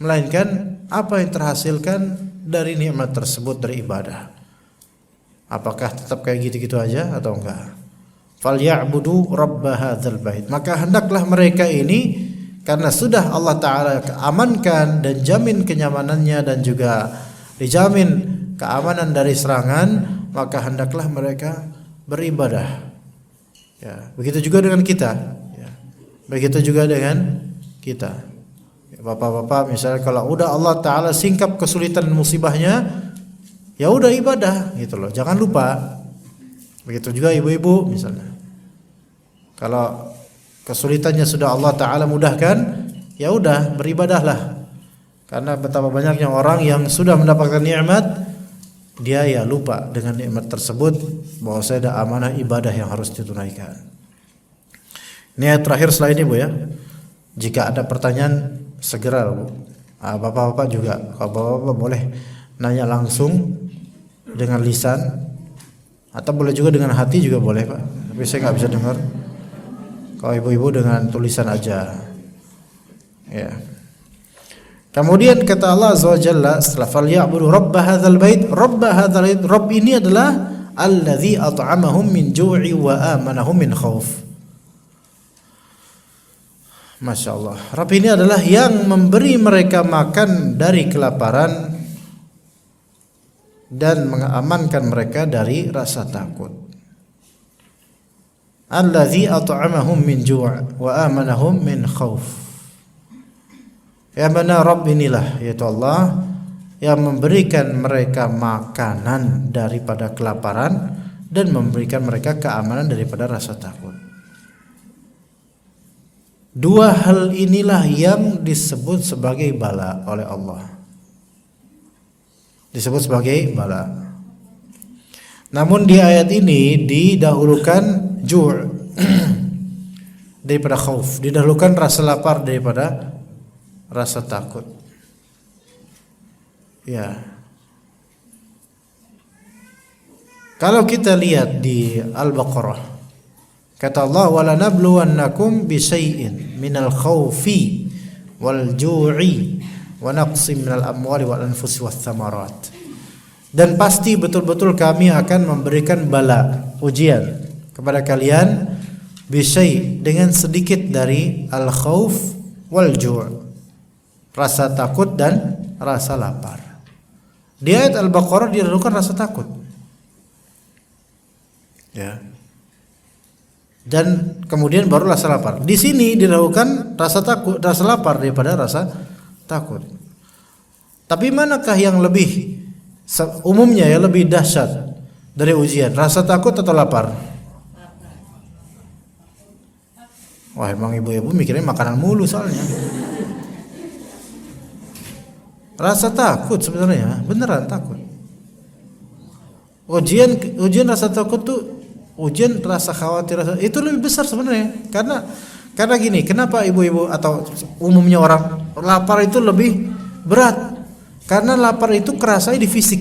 melainkan apa yang terhasilkan dari nikmat tersebut dari ibadah. Apakah tetap kayak gitu-gitu aja atau enggak? Falyabudu rabb hadzal bait. Maka hendaklah mereka ini, karena sudah Allah Ta'ala amankan dan jamin kenyamanannya dan juga dijamin keamanan dari serangan, maka hendaklah mereka beribadah. Ya, begitu juga dengan kita. Ya, begitu juga dengan kita. Ya, bapak-bapak misalnya kalau udah Allah Ta'ala singkap kesulitan dan musibahnya, ya udah ibadah gitu loh. Jangan lupa. Begitu juga ibu-ibu misalnya. Kalau kesulitannya sudah Allah Ta'ala mudahkan, ya udah beribadahlah. Karena betapa banyaknya orang yang sudah mendapatkan nikmat, dia ya lupa dengan nikmat tersebut, bahwa saya ada amanah ibadah yang harus ditunaikan. Ini ayat terakhir setelah ini Bu ya. Jika ada pertanyaan segera Bu. Bapak-bapak juga, kalau bapak-bapak boleh nanya langsung dengan lisan, atau boleh juga dengan hati juga boleh Pak. Tapi saya nggak bisa dengar. Kalau ibu-ibu dengan tulisan aja. Ya. Kemudian kata Allah Azza wa Jalla setelah falyabudu rabb hadzal bait, rabb hadzal bait, rabb ini adalah allazi at'amahum min ju'i wa amanahum min khauf. Masya Allah. Rabb ini adalah yang memberi mereka makan dari kelaparan dan mengamankan mereka dari rasa takut. Allazi at'amahum min ju' wa amanahum min khauf. Ya benar, Rabb inilah yaitu Allah yang memberikan mereka makanan daripada kelaparan dan memberikan mereka keamanan daripada rasa takut. Dua hal inilah yang disebut sebagai bala oleh Allah. Disebut sebagai bala. Namun di ayat ini didahulukan ju' daripada khauf, didahulukan rasa lapar daripada rasa takut. Ya. Kalau kita lihat di Al-Baqarah, kata Allah wala nabluwannakum bisyai'in minal khaufi wal ju'i wa naqsim minal amwali wal anfusi wath thamarat. Dan pasti betul-betul kami akan memberikan bala, ujian kepada kalian bisyai' dengan sedikit dari al-khauf wal ju', rasa takut dan rasa lapar. Di ayat Al-Baqarah didahulukan rasa takut. Ya. Dan kemudian baru rasa lapar. Di sini didahulukan rasa takut, rasa lapar daripada rasa takut. Tapi manakah yang lebih Umumnya ya lebih dahsyat dari ujian, rasa takut atau lapar? Wah, emang ibu-ibu mikirnya makanan mulu soalnya. Rasa takut sebenarnya, beneran takut. Ujian rasa takut tuh, ujian rasa khawatir, itu lebih besar sebenarnya. Karena gini, kenapa ibu-ibu atau umumnya orang lapar itu lebih berat? Karena lapar itu kerasa di fisik.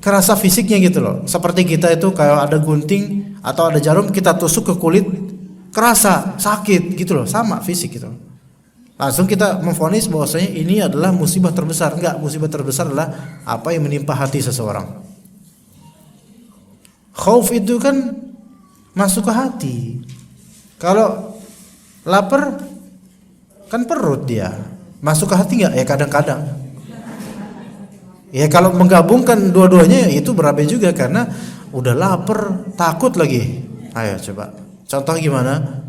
Kerasa fisiknya gitu loh. Seperti kita itu kayak ada gunting atau ada jarum kita tusuk ke kulit, kerasa sakit gitu loh, sama fisik gitu. Langsung kita memvonis bahwasanya ini adalah musibah terbesar. Enggak, musibah terbesar adalah apa yang menimpa hati seseorang. Khauf itu kan masuk ke hati. Kalau lapar kan perut dia. Masuk ke hati enggak? Ya kadang-kadang. Ya kalau menggabungkan dua-duanya itu berabe juga karena udah lapar, takut lagi. Ayo coba. Contoh gimana?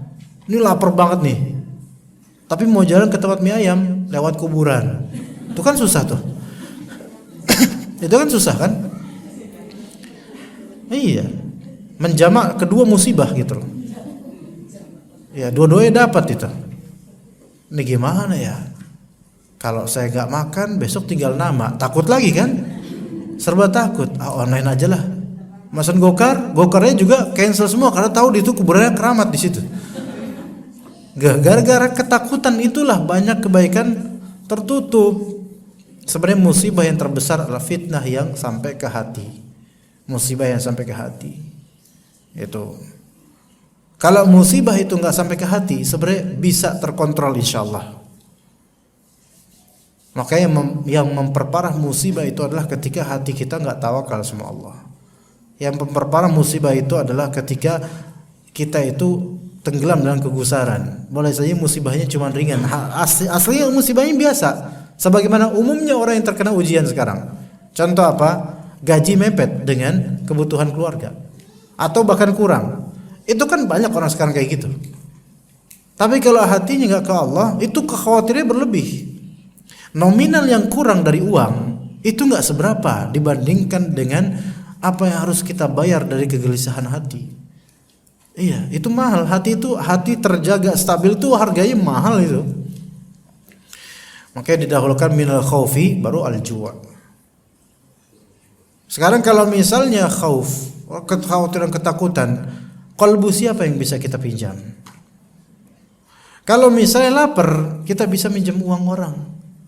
Ini lapar banget nih. Tapi mau jalan ke tempat mie ayam lewat kuburan. Itu kan susah tuh. Itu kan susah kan? Iya. Menjamak kedua musibah gitu loh. Ya, dua-duanya dapat itu. Ini gimana ya? Kalau saya gak makan besok tinggal nama. Takut lagi kan? Serba takut. Online aja lah. Mesen gokarnya juga cancel semua karena tahu itu kuburannya keramat di situ. Gara-gara ketakutan itulah banyak kebaikan tertutup. Sebenarnya musibah yang terbesar adalah fitnah yang sampai ke hati. Musibah yang sampai ke hati. Itu. Kalau musibah itu nggak sampai ke hati, sebenarnya bisa terkontrol insyaallah. Makanya yang memperparah musibah itu adalah ketika hati kita nggak tawakal sama Allah. Yang memperparah musibah itu adalah ketika kita itu tenggelam dalam kegusaran. Boleh saja musibahnya cuma ringan. Aslinya musibahnya biasa. Sebagaimana umumnya orang yang terkena ujian sekarang. Contoh apa? Gaji mepet dengan kebutuhan keluarga. Atau bahkan kurang. Itu kan banyak orang sekarang kayak gitu. Tapi kalau hatinya nggak ke Allah, itu kekhawatirannya berlebih. Nominal yang kurang dari uang itu nggak seberapa dibandingkan dengan apa yang harus kita bayar dari kegelisahan hati. Iya, itu mahal. Hati terjaga stabil itu harganya mahal itu. Makanya didahulukan minal khaufi baru al-ju'. Sekarang kalau misalnya khauf, kekhawatiran, ketakutan, qalbu siapa yang bisa kita pinjam? Kalau misalnya lapar, kita bisa minjem uang orang.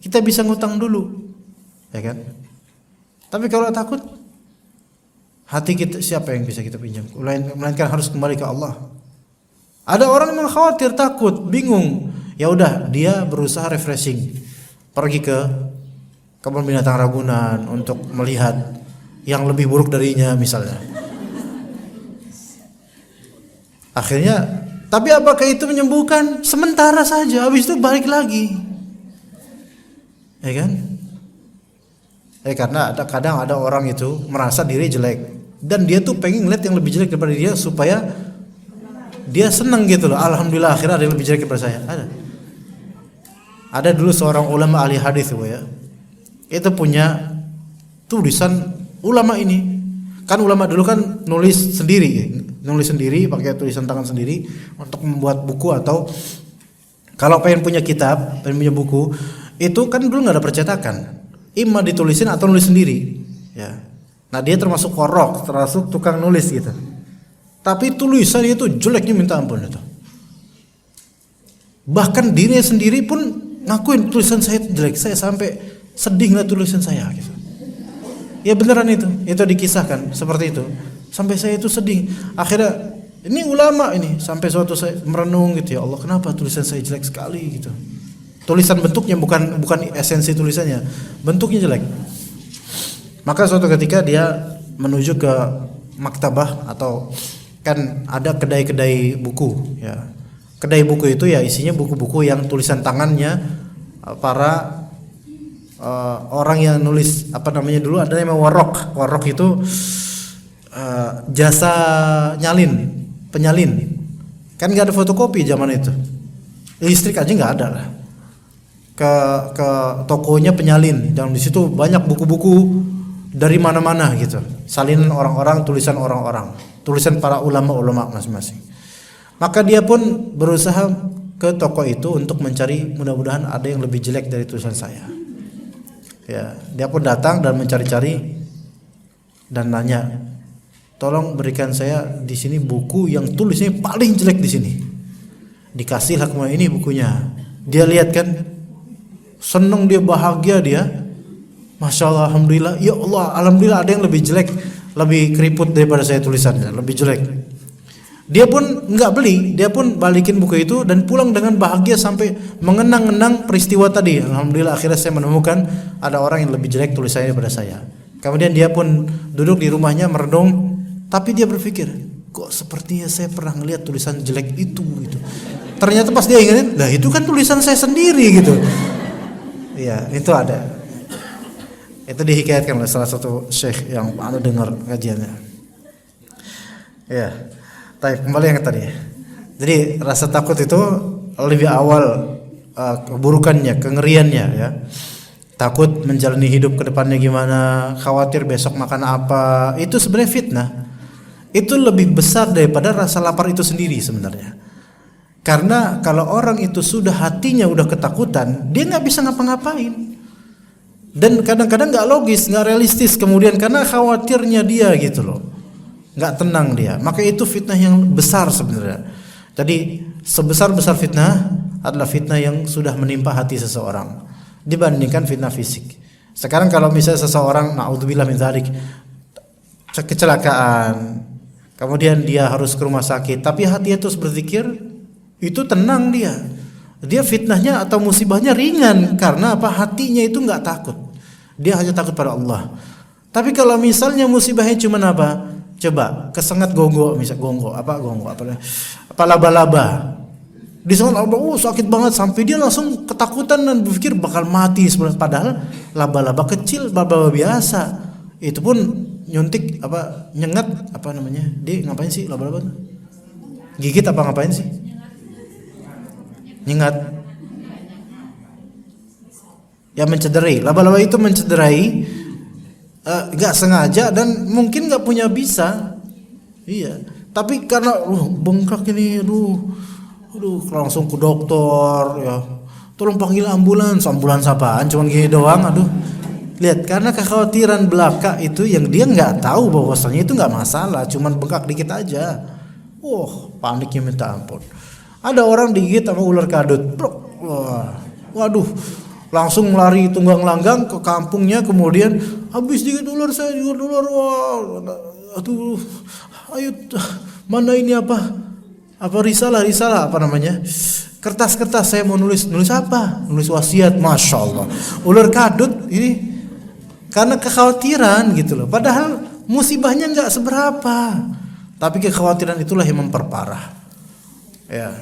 Kita bisa ngutang dulu. Ya kan? Tapi kalau takut, hati kita siapa yang bisa kita pinjam? Melainkan harus kembali ke Allah. Ada orang yang khawatir, takut, bingung. Ya udah, dia berusaha refreshing. Pergi ke kebun binatang Ragunan untuk melihat yang lebih buruk darinya misalnya. Akhirnya, tapi apakah itu menyembuhkan? Sementara saja, habis itu balik lagi. Ya kan? Karena kadang ada orang itu merasa diri jelek dan dia tuh pengen ngeliat yang lebih jelek daripada dia supaya dia senang gitu loh. Alhamdulillah akhirnya ada yang lebih jelek daripada saya. Ada dulu seorang ulama ahli hadis ya. Itu punya tulisan ulama ini. Kan ulama dulu kan nulis sendiri pakai tulisan tangan sendiri untuk membuat buku atau kalau pengen punya kitab, pengen punya buku, itu kan dulu nggak ada percetakan. Imma ditulisin atau nulis sendiri, ya. Nah dia termasuk korok, termasuk tukang nulis gitu. Tapi tulisan dia itu jeleknya minta ampun itu. Bahkan dirinya sendiri pun ngakuin tulisan saya jelek, saya sampai sedih ngeliat tulisan saya gitu. Ya beneran itu dikisahkan seperti itu. Sampai saya itu sedih. Akhirnya ini ulama ini sampai suatu saya merenung gitu, ya Allah kenapa tulisan saya jelek sekali gitu. Tulisan bentuknya bukan esensi tulisannya, bentuknya jelek. Maka suatu ketika dia menuju ke maktabah atau kan ada kedai-kedai buku ya. Kedai buku itu ya isinya buku-buku yang tulisan tangannya para orang yang nulis dulu ada namanya warok itu jasa penyalin. Kan nggak ada fotokopi zaman itu, listrik aja nggak ada lah. Ke tokonya penyalin, dan di situ banyak buku-buku dari mana-mana gitu. Salinan orang-orang, tulisan orang-orang, tulisan para ulama-ulama masing-masing. Maka dia pun berusaha ke toko itu untuk mencari, mudah-mudahan ada yang lebih jelek dari tulisan saya. Ya, dia pun datang dan mencari-cari dan nanya, tolong berikan saya di sini buku yang tulisnya paling jelek di sini. Dikasihlah kemudian ini bukunya. Dia lihat kan, senang dia, bahagia dia. Masya Allah, alhamdulillah, ya Allah, alhamdulillah ada yang lebih jelek, lebih keriput daripada saya tulisannya, lebih jelek. Dia pun nggak beli, dia pun balikin buku itu dan pulang dengan bahagia sampai mengenang-enang peristiwa tadi. Alhamdulillah akhirnya saya menemukan ada orang yang lebih jelek tulisannya daripada saya. Kemudian dia pun duduk di rumahnya merenung, tapi dia berpikir, kok sepertinya saya pernah ngelihat tulisan jelek itu gitu. Ternyata pas dia ingatin, lah itu kan tulisan saya sendiri gitu. Iya, itu ada. Itu dihikayatkan oleh salah satu syekh yang Anda dengar kajiannya. Ya. Baik, kembali yang tadi. Jadi rasa takut itu lebih awal keburukannya, kengeriannya ya. Takut menjalani hidup ke depannya gimana, khawatir besok makan apa, itu sebenarnya fitnah. Itu lebih besar daripada rasa lapar itu sendiri sebenarnya. Karena kalau orang itu sudah hatinya udah ketakutan, dia nggak bisa ngapa-ngapain. Dan kadang-kadang nggak logis, nggak realistis kemudian karena khawatirnya dia gitu loh. Nggak tenang dia, maka itu fitnah yang besar sebenarnya. Jadi sebesar-besar fitnah adalah fitnah yang sudah menimpa hati seseorang dibandingkan fitnah fisik. Sekarang kalau misalnya seseorang naudzubillah min dzalik kecelakaan, kemudian dia harus ke rumah sakit, tapi hatinya terus berzikir, itu tenang dia. Dia fitnahnya atau musibahnya ringan karena apa? Hatinya itu nggak takut. Dia hanya takut pada Allah. Tapi kalau misalnya musibahnya cuma apa? Coba kesengat gonggok, misal gonggok apa laba-laba. Di sana sakit banget sampai dia langsung ketakutan dan berpikir bakal mati sebenarnya. Padahal laba-laba kecil, laba-laba biasa. Itu pun nyuntik nyengat namanya? Dia ngapain sih laba-laba? Gigit apa ngapain sih? Nyengat. Ya mencederai. Laba-laba itu mencederai. Gak sengaja dan mungkin gak punya bisa. Iya. Tapi karena bengkak ini, aduh langsung ke dokter ya. Tolong panggil ambulans apaan? Cuman gini doang, aduh. Lihat, karena kekhawatiran belaka itu yang dia nggak tahu bahwasanya itu nggak masalah, cuman bengkak dikit aja. Paniknya minta ampun. Ada orang digigit sama ular kadut. Waduh. Langsung lari tunggang langgang ke kampungnya, kemudian habis digigit ular, aduh, ayo mana ini apa risalah apa namanya, kertas saya mau nulis apa, nulis wasiat. Masya Allah, ular kadut ini karena kekhawatiran gitu loh, padahal musibahnya nggak seberapa, tapi kekhawatiran itulah yang memperparah ya.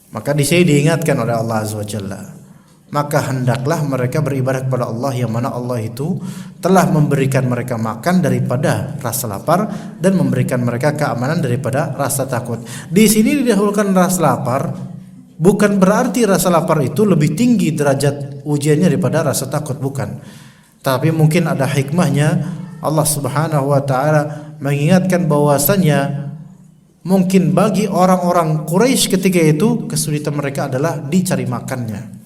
Maka di sini diingatkan oleh Allah Azza wa Jalla, maka hendaklah mereka beribadah kepada Allah yang mana Allah itu telah memberikan mereka makan daripada rasa lapar dan memberikan mereka keamanan daripada rasa takut. Di sini didahulukan rasa lapar, bukan berarti rasa lapar itu lebih tinggi derajat ujiannya daripada rasa takut, bukan. Tapi mungkin ada hikmahnya. Allah Subhanahu wa taala mengingatkan bahwasanya mungkin bagi orang-orang Quraisy ketika itu kesulitan mereka adalah dicari makannya.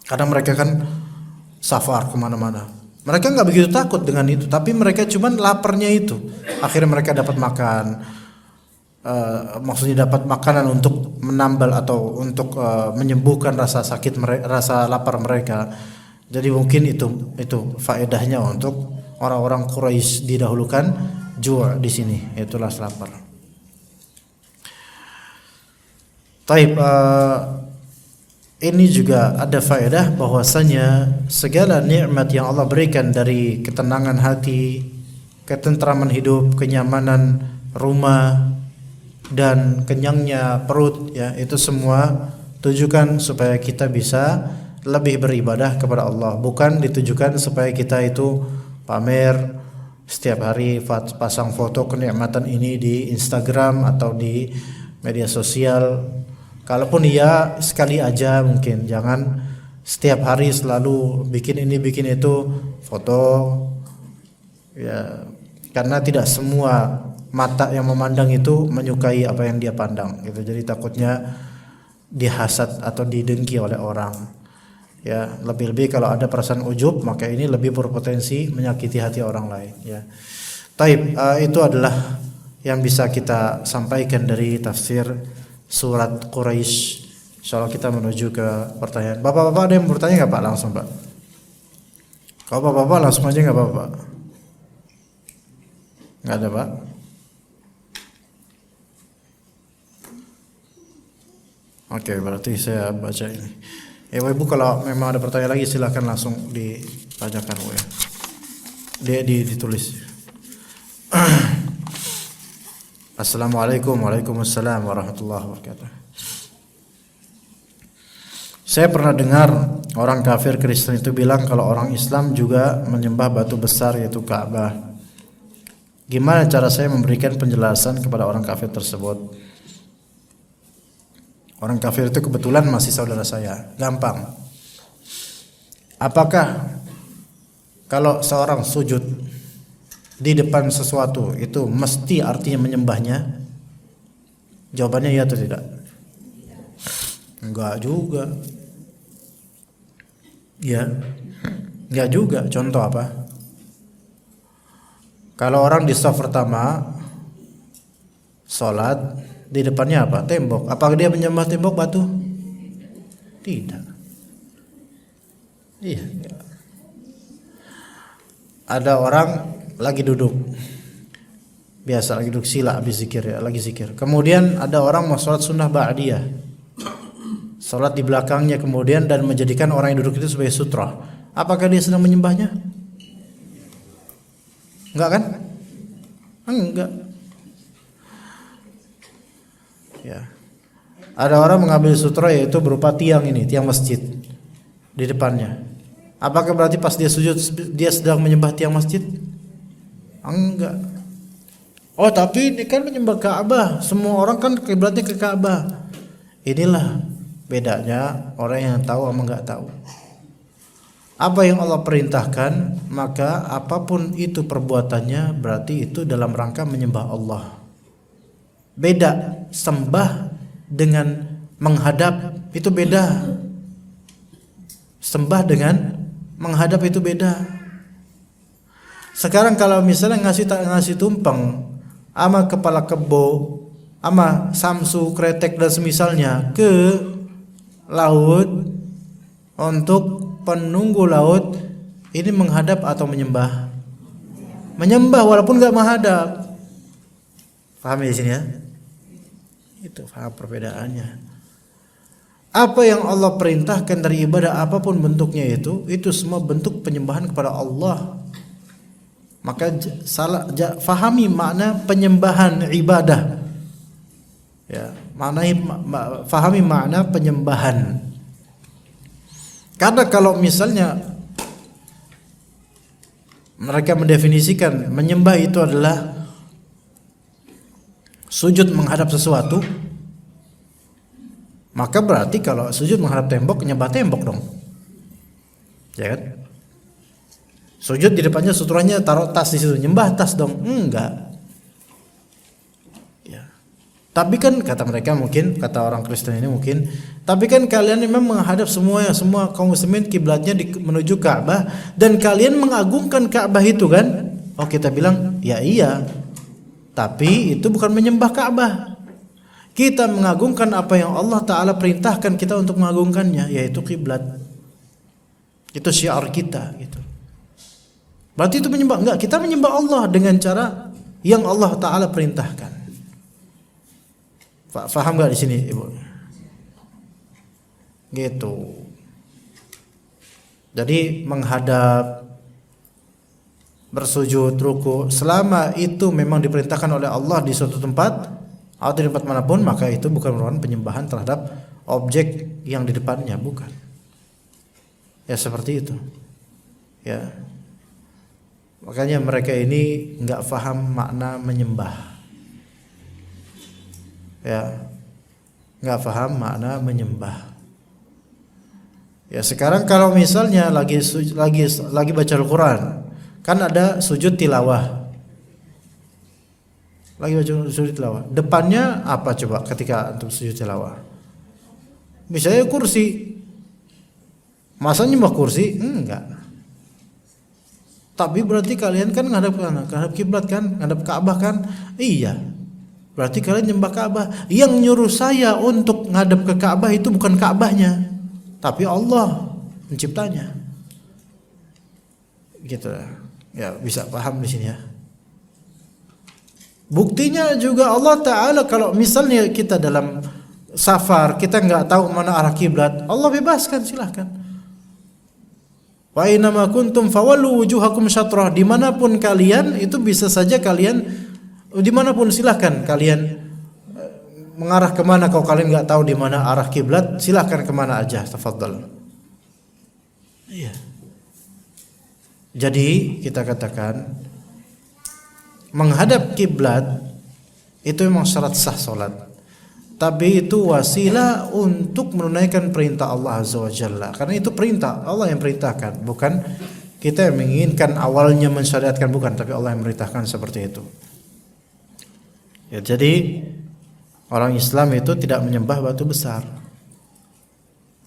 Karena mereka kan safar kemana-mana. Mereka nggak begitu takut dengan itu, tapi mereka cuman laparnya itu. Akhirnya mereka dapat makan, maksudnya dapat makanan untuk menambal atau untuk menyembuhkan rasa sakit, rasa lapar mereka. Jadi mungkin itu faedahnya untuk orang-orang Quraisy didahulukan ju' di sini, yaitu rasa lapar. Taib. Ini juga ada faedah bahwasanya segala nikmat yang Allah berikan dari ketenangan hati, ketentraman hidup, kenyamanan rumah dan kenyangnya perut ya, itu semua tujukan supaya kita bisa lebih beribadah kepada Allah, bukan ditujukan supaya kita itu pamer setiap hari pasang foto kenikmatan ini di Instagram atau di media sosial. Kalaupun iya sekali aja mungkin, jangan setiap hari selalu bikin ini bikin itu, foto Ya, karena tidak semua mata yang memandang itu menyukai apa yang dia pandang gitu. Jadi takutnya dihasad atau didengki oleh orang. Ya, lebih-lebih kalau ada perasaan ujub, maka ini lebih berpotensi menyakiti hati orang lain, ya. Taib, itu adalah yang bisa kita sampaikan dari tafsir surat Quraisy. Insyaallah kita menuju ke pertanyaan. Bapak-bapak ada yang bertanya enggak Pak? Langsung Pak. Kalau bapak-bapak langsung aja enggak Bapak? Enggak ada Pak? Oke, berarti saya baca ini. Ibu kalau memang ada pertanyaan lagi silakan langsung ditanyakan ya. Ditulis. Assalamualaikum waalaikumsalam warahmatullahi wabarakatuh. Saya pernah dengar orang kafir Kristen itu bilang kalau orang Islam juga menyembah batu besar yaitu Ka'bah. Gimana cara saya memberikan penjelasan kepada orang kafir tersebut? Orang kafir itu kebetulan masih saudara saya. Gampang. Apakah kalau seorang sujud di depan sesuatu itu mesti artinya menyembahnya? Jawabannya ya atau tidak? Enggak juga. Ya. Enggak juga. Contoh apa? Kalau orang di shaf pertama salat, di depannya apa? Tembok. Apakah dia menyembah tembok batu? Tidak. Iya. Ada orang lagi duduk. Biasa lagi duduk sila habis zikir ya, lagi zikir. Kemudian ada orang mau salat sunnah ba'diyah. Salat di belakangnya kemudian dan menjadikan orang yang duduk itu sebagai sutra. Apakah dia sedang menyembahnya? Enggak kan? Enggak. Ya. Ada orang mengambil sutra yaitu berupa tiang ini, tiang masjid di depannya. Apakah berarti pas dia sujud dia sedang menyembah tiang masjid? Enggak. Oh, tapi ini kan menyembah Ka'bah. Semua orang kan kiblatnya ke Ka'bah. Inilah bedanya orang yang tahu sama enggak tahu. Apa yang Allah perintahkan, maka apapun itu perbuatannya berarti itu dalam rangka menyembah Allah. Beda sembah dengan menghadap itu beda. Sembah dengan menghadap itu beda. Sekarang kalau misalnya ngasih tumpeng ama kepala kebo, ama samsu, kretek dan semisalnya ke laut untuk penunggu laut, ini menghadap atau menyembah? Menyembah walaupun enggak menghadap. Paham ya di sini ya? Itu paham perbedaannya. Apa yang Allah perintahkan dari ibadah apapun bentuknya itu semua bentuk penyembahan kepada Allah. Maka fahami makna penyembahan ibadah. Ya, fahami makna penyembahan. Karena kalau misalnya mereka mendefinisikan menyembah itu adalah sujud menghadap sesuatu, maka berarti kalau sujud menghadap tembok, nyembah tembok dong. Ya kan? Sujud di depannya sutranya taruh tas di situ, nyembah tas dong. Enggak. Ya. Tapi kan kata mereka mungkin, kata orang Kristen ini mungkin, tapi kan kalian memang menghadap semua kaum muslimin kiblatnya menuju Ka'bah dan kalian mengagungkan Ka'bah itu kan? Oh, kita bilang, ya iya. Tapi itu bukan menyembah Ka'bah. Kita mengagungkan apa yang Allah Ta'ala perintahkan kita untuk mengagungkannya, yaitu kiblat. Itu syiar kita gitu. Berarti itu menyembah? Enggak, kita menyembah Allah dengan cara yang Allah Ta'ala perintahkan. Faham enggak di sini, Ibu? Gitu. Jadi menghadap, bersujud, ruku, selama itu memang diperintahkan oleh Allah di suatu tempat atau di tempat manapun, maka itu bukan merupakan penyembahan terhadap objek yang di depannya, bukan. Ya seperti itu. Ya. Makanya mereka ini enggak faham makna menyembah. Ya. Enggak faham makna menyembah. Ya sekarang kalau misalnya lagi baca Al-Qur'an, kan ada sujud tilawah. Lagi sujud tilawah. Depannya apa coba ketika untuk sujud tilawah? Misalnya kursi. Masa nyembah kursi? Enggak. Tapi berarti kalian kan ngadap kiblat kan, ngadap Ka'bah kan? Iya. Berarti kalian nyembah Ka'bah. Yang nyuruh saya untuk ngadap ke Ka'bah itu bukan Ka'bahnya, tapi Allah penciptanya. Gitu ya, bisa paham di sini ya. Buktinya juga Allah Ta'ala, kalau misalnya kita dalam safar, kita nggak tahu mana arah kiblat, Allah bebaskan, silahkan. Wa inama kuntum fawallu wujuhakum syatrah, dimanapun kalian itu bisa saja kalian, dimanapun silahkan kalian mengarah kemana. Kalau kalian nggak tahu di mana arah kiblat, silahkan kemana aja, tafadhal. Iya. Jadi kita katakan menghadap kiblat itu memang syarat sah salat. Tapi itu wasilah untuk menunaikan perintah Allah Azza wa Jalla. Karena itu perintah, Allah yang perintahkan, bukan kita yang menginginkan awalnya mensyariatkan, bukan, tapi Allah yang merintahkan seperti itu. Ya, jadi orang Islam itu tidak menyembah batu besar.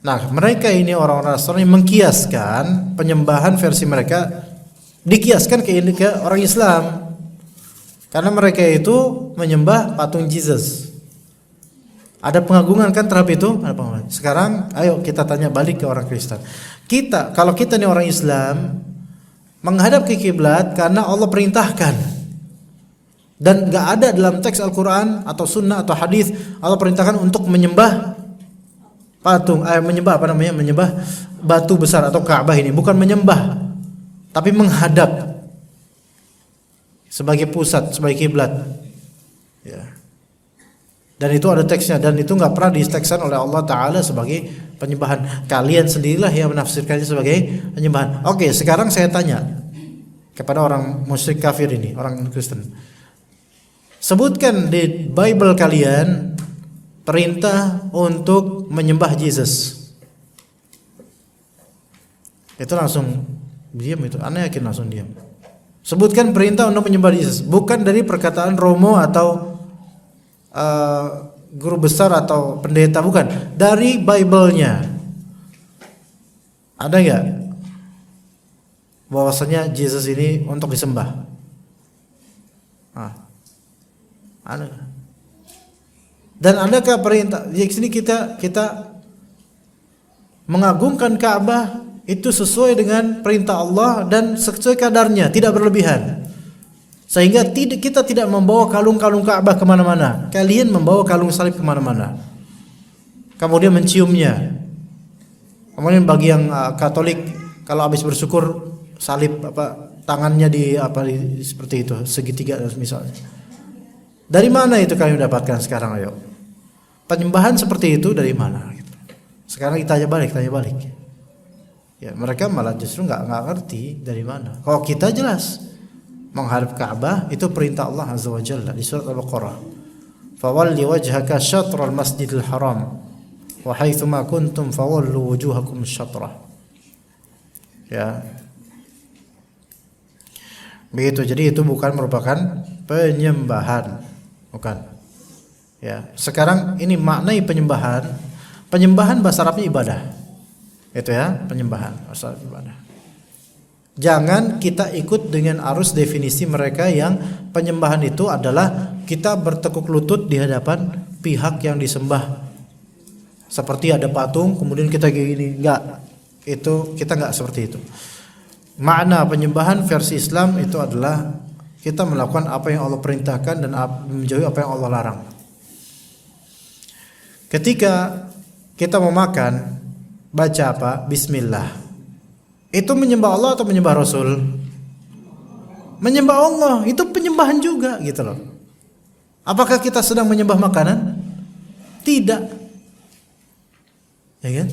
Nah, mereka ini orang-orang Nasrani mengkiaskan penyembahan versi mereka, dikiaskan ke orang Islam. Karena mereka itu menyembah patung Jesus. Ada pengagungan kan terhadap itu? Ada pengagungan. Sekarang ayo kita tanya balik ke orang Kristen. Kalau kita nih orang Islam menghadap ke kiblat karena Allah perintahkan. Dan enggak ada dalam teks Al-Qur'an atau sunnah atau hadis Allah perintahkan untuk menyembah patung, menyembah batu besar atau Ka'bah ini, bukan menyembah, tapi menghadap sebagai pusat, sebagai kiblat. Ya. Dan itu ada teksnya, dan itu nggak pernah diteksan oleh Allah Ta'ala sebagai penyembahan. Kalian sendirilah yang menafsirkannya sebagai penyembahan. Oke, sekarang saya tanya kepada orang musyrik kafir ini, orang Kristen. Sebutkan di Bible kalian perintah untuk menyembah Jesus. Itu langsung diam itu. Anda yakin langsung diam? Sebutkan perintah untuk menyembah Jesus, bukan dari perkataan Romo atau guru besar atau pendeta, bukan, dari Bible-nya. Ada nggak bahwasanya Jesus ini untuk disembah? Ada. Dan adakah perintah di sini kita mengagungkan Ka'bah itu sesuai dengan perintah Allah dan sesuai kadarnya, tidak berlebihan. Sehingga kita tidak membawa kalung-kalung Ka'bah kemana-mana. Kalian membawa kalung salib kemana-mana, kemudian menciumnya. Kemudian bagi yang Katolik, kalau habis bersyukur salib tangannya seperti itu, segitiga misalnya. Dari mana itu kalian dapatkan sekarang? Ayo, penyembahan seperti itu dari mana? Sekarang kita tanya balik. Ya, mereka malah justru nggak ngerti dari mana. Kalau kita jelas. Menghadap Ka'bah itu perintah Allah Azza wa Jalla di surat Al-Baqarah. Fawalli wajhaka syatral masjidil haram wa haitsuma kuntum fawallu wujuhakum syatrah. Ya. Begitu. Jadi itu bukan merupakan penyembahan. Bukan. Ya. Sekarang ini maknai penyembahan. Penyembahan bahasa Arabnya ibadah. Itu ya, penyembahan bahasa Arab ibadah. Jangan kita ikut dengan arus definisi mereka yang penyembahan itu adalah kita bertekuk lutut di hadapan pihak yang disembah. Seperti ada patung kemudian kita gini, enggak. Itu kita enggak seperti itu. Makna penyembahan versi Islam itu adalah kita melakukan apa yang Allah perintahkan dan menjauhi apa yang Allah larang. Ketika kita mau makan, baca apa? Bismillah. Itu menyembah Allah atau menyembah Rasul? Menyembah Allah, itu penyembahan juga gitu loh. Apakah kita sedang menyembah makanan? Tidak. Ya kan?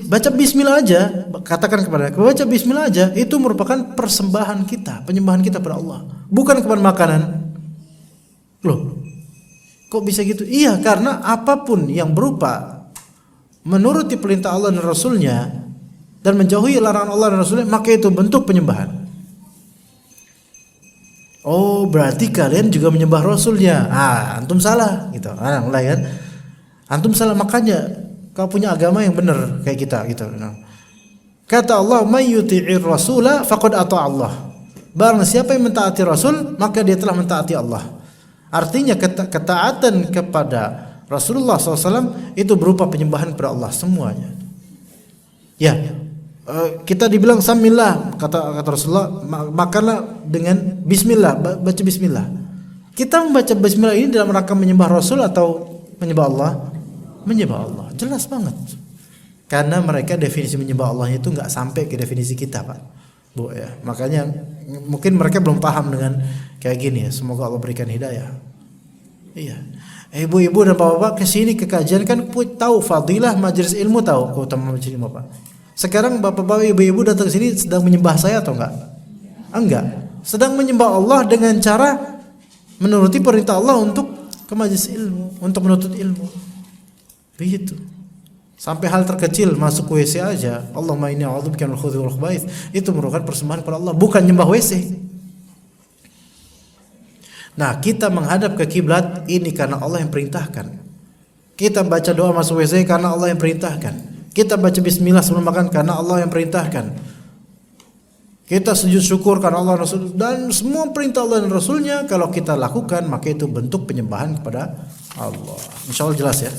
Baca bismillah aja, katakan kepada mereka, baca bismillah aja, itu merupakan persembahan kita, penyembahan kita kepada Allah, bukan kepada makanan. Loh, kok bisa gitu? Iya, karena apapun yang berupa menuruti perintah Allah dan Rasulnya dan menjauhi larangan Allah dan Rasulnya, maka itu bentuk penyembahan. Oh, berarti kalian juga menyembah Rasulnya. Antum salah gitu. Mulai kan. Antum salah, makanya kau punya agama yang benar kayak kita gitu. Kata Allah, "May yuti'ir rasula faqad ata'a Allah." Barang siapa yang mentaati Rasul, maka dia telah mentaati Allah. Artinya ketaatan kepada Rasulullah SAW itu berupa penyembahan kepada Allah semuanya. Ya, kita dibilang samillah, kata Rasulullah, makanlah dengan bismillah, baca bismillah. Kita membaca bismillah ini dalam rangka menyembah Rasul atau menyembah Allah? Menyembah Allah, jelas banget. Karena mereka definisi menyembah Allah itu nggak sampai ke definisi kita, Pak, Bu, ya. Makanya mungkin mereka belum paham dengan kayak gini ya. Semoga Allah berikan hidayah. Iya. Ibu-ibu dan bapak-bapak kesini ke kajian kan tahu fadilah majelis ilmu, tahu keutamaan majelis ilmu, Pak. Sekarang bapak-bapak, ibu-ibu datang ke sini sedang menyembah saya atau enggak? Enggak. Sedang menyembah Allah dengan cara menuruti perintah Allah untuk ke majelis ilmu, untuk menuntut ilmu. Begitu. Sampai hal terkecil masuk WC aja, Allahumma inni a'udzubika minal khubuthi wal khaba'ith, itu merupakan persembahan kepada Allah, bukan nyembah WC. Nah, kita menghadap ke kiblat ini karena Allah yang perintahkan. Kita baca doa masuk WC karena Allah yang perintahkan. Kita baca bismillah sebelum makan karena Allah yang perintahkan. Kita sujud syukur karena Allah Rasul, dan semua perintah Allah dan Rasulnya kalau kita lakukan maka itu bentuk penyembahan kepada Allah. Insya Allah jelas ya?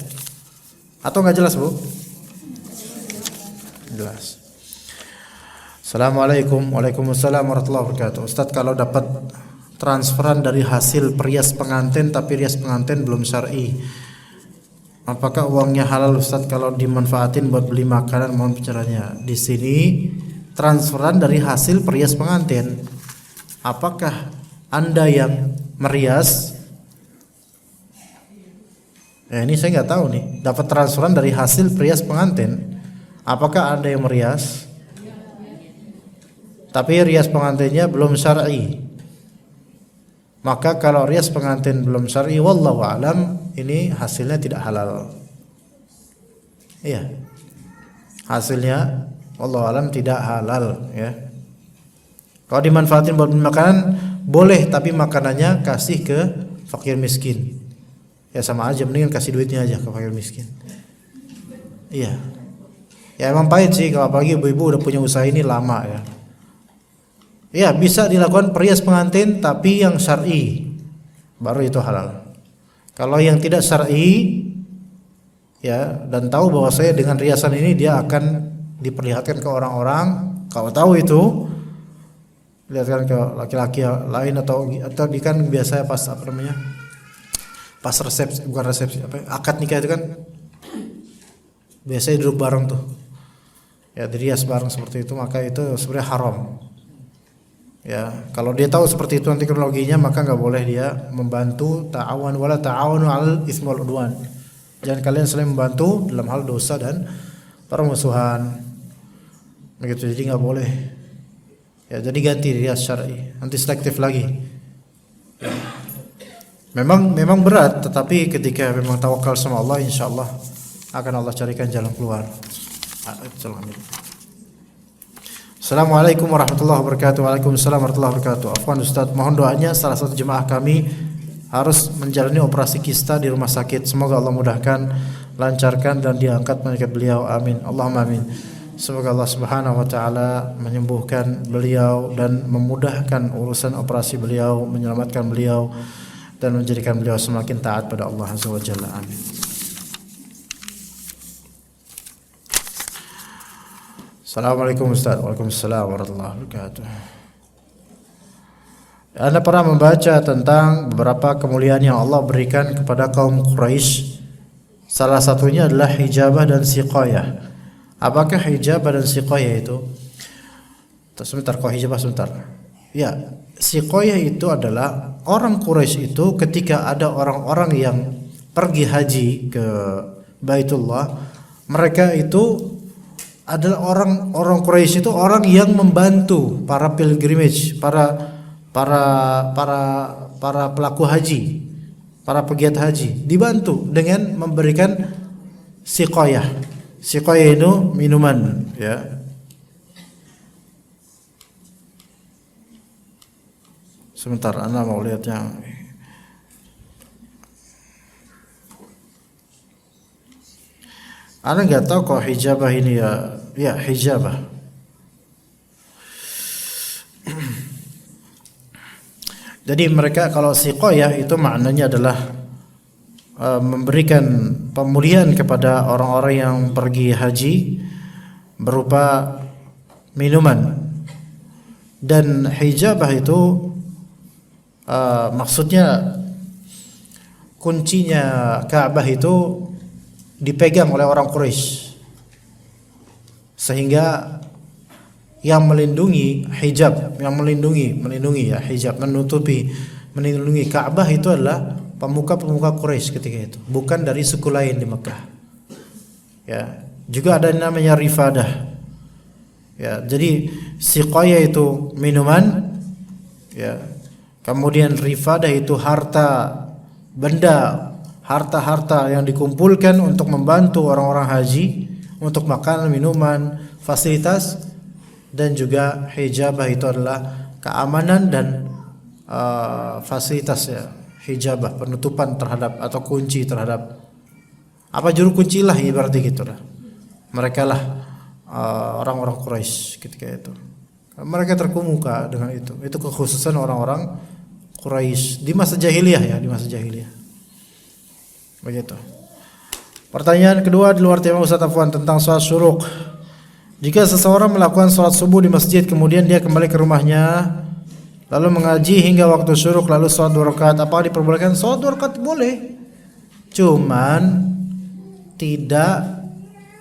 Atau nggak jelas, Bu? Jelas. Assalamualaikum. Waalaikumsalam warahmatullahi wabarakatuh. Ustadz, kalau dapat transferan dari hasil perias pengantin tapi rias pengantin belum syar'i, apakah uangnya halal, Ustadz, kalau dimanfaatin buat beli makanan? Mohon pencerahannya. Di sini transferan dari hasil perias pengantin. Apakah Anda yang merias? Ini saya nggak tahu nih. Dapat transferan dari hasil perias pengantin. Apakah Anda yang merias? Tapi rias pengantinnya belum syar'i. Maka kalau rias pengantin belum syar'i, wallahu alam, ini hasilnya tidak halal. Iya. Hasilnya wallahu alam tidak halal ya. Kalau dimanfaatin buat makanan boleh, tapi makanannya kasih ke fakir miskin. Ya sama aja, mendingan kasih duitnya aja ke fakir miskin. Iya. Ya emang pahit sih kalau apalagi ibu-ibu udah punya usaha ini lama ya. Ya bisa dilakukan perias pengantin tapi yang syar'i, baru itu halal. Kalau yang tidak syar'i ya, dan tahu bahwa saya dengan riasan ini dia akan diperlihatkan ke orang-orang, kalau tahu itu lihatkan ke laki-laki lain atau kan biasa pas apa namanya, pas resepsi, bukan resepsi, akad nikah itu kan biasanya duduk bareng tuh ya, dirias bareng seperti itu, maka itu sebenarnya haram ya. Kalau dia tahu seperti itu nanti kronologinya, maka nggak boleh dia membantu. Ta'awan wala ta'awanu 'alal itsmi wal 'udwan. Jangan kalian saling membantu dalam hal dosa dan permusuhan. Begitu, jadi nggak boleh. Ya, jadi ganti rias syar'i, nanti selektif lagi. Ya. Memang berat, tetapi ketika memang tawakal sama Allah, insyaallah akan Allah carikan jalan keluar. Assalamualaikum warahmatullahi wabarakatuh. Waalaikumsalam warahmatullahi wabarakatuh. Afwan Ustaz, mohon doanya salah satu jemaah kami harus menjalani operasi kista di rumah sakit. Semoga Allah mudahkan, lancarkan dan diangkat penyakit beliau. Amin. Allahumma amin. Semoga Allah Subhanahu wa taala menyembuhkan beliau dan memudahkan urusan operasi beliau, menyelamatkan beliau dan menjadikan beliau semakin taat pada Allah Azza wa Jalla. Amin. Assalamualaikum Ustaz. Waalaikumsalam warahmatullahi wabarakatuh. Anda pernah membaca tentang beberapa kemuliaan yang Allah berikan kepada kaum Quraisy. Salah satunya adalah hijabah dan siqayah. Apakah hijabah dan siqayah itu? Sebentar, kok hijabah sebentar. Ya, siqayah itu adalah orang Quraisy itu ketika ada orang-orang yang pergi haji ke Baitullah, mereka itu adalah orang Quraisy itu orang yang membantu para pilgrimage, para pelaku haji, para pegiat haji, dibantu dengan memberikan siqayah. Siqayah itu minuman ya. Sebentar, Anda mau lihatnya. Anda nggak tahu kok hijabah ini ya hijabah. Jadi mereka kalau siqayah itu maknanya adalah memberikan pemulihan kepada orang-orang yang pergi haji berupa minuman. Dan hijabah itu maksudnya kuncinya Ka'bah itu dipegang oleh orang Quraisy, sehingga yang melindungi hijab, yang melindungi ya hijab, melindungi Ka'bah itu adalah pemuka-pemuka Quraisy ketika itu, bukan dari suku lain di Mekah. Ya, juga ada namanya rifadah. Ya, jadi siqayah itu minuman, ya. Kemudian rifadah itu harta benda, harta-harta yang dikumpulkan untuk membantu orang-orang haji untuk makanan, minuman, fasilitas. Dan juga hijabah itu adalah keamanan dan fasilitas ya. Hijabah penutupan terhadap atau kunci terhadap apa juru kunci lah ibaratnya gitu lah. Mereka lah orang-orang Quraisy ketika itu. Mereka terkemuka dengan itu. Itu kekhususan orang-orang Quraisy di masa jahiliyah ya, di masa jahiliyah. Begitu. Pertanyaan kedua di luar tema Ustaz Afwan tentang sholat syuruk. Jika seseorang melakukan sholat subuh di masjid kemudian dia kembali ke rumahnya lalu mengaji hingga waktu syuruk lalu sholat 2 rakaat, apakah diperbolehkan? Sholat 2 rakaat boleh, cuman tidak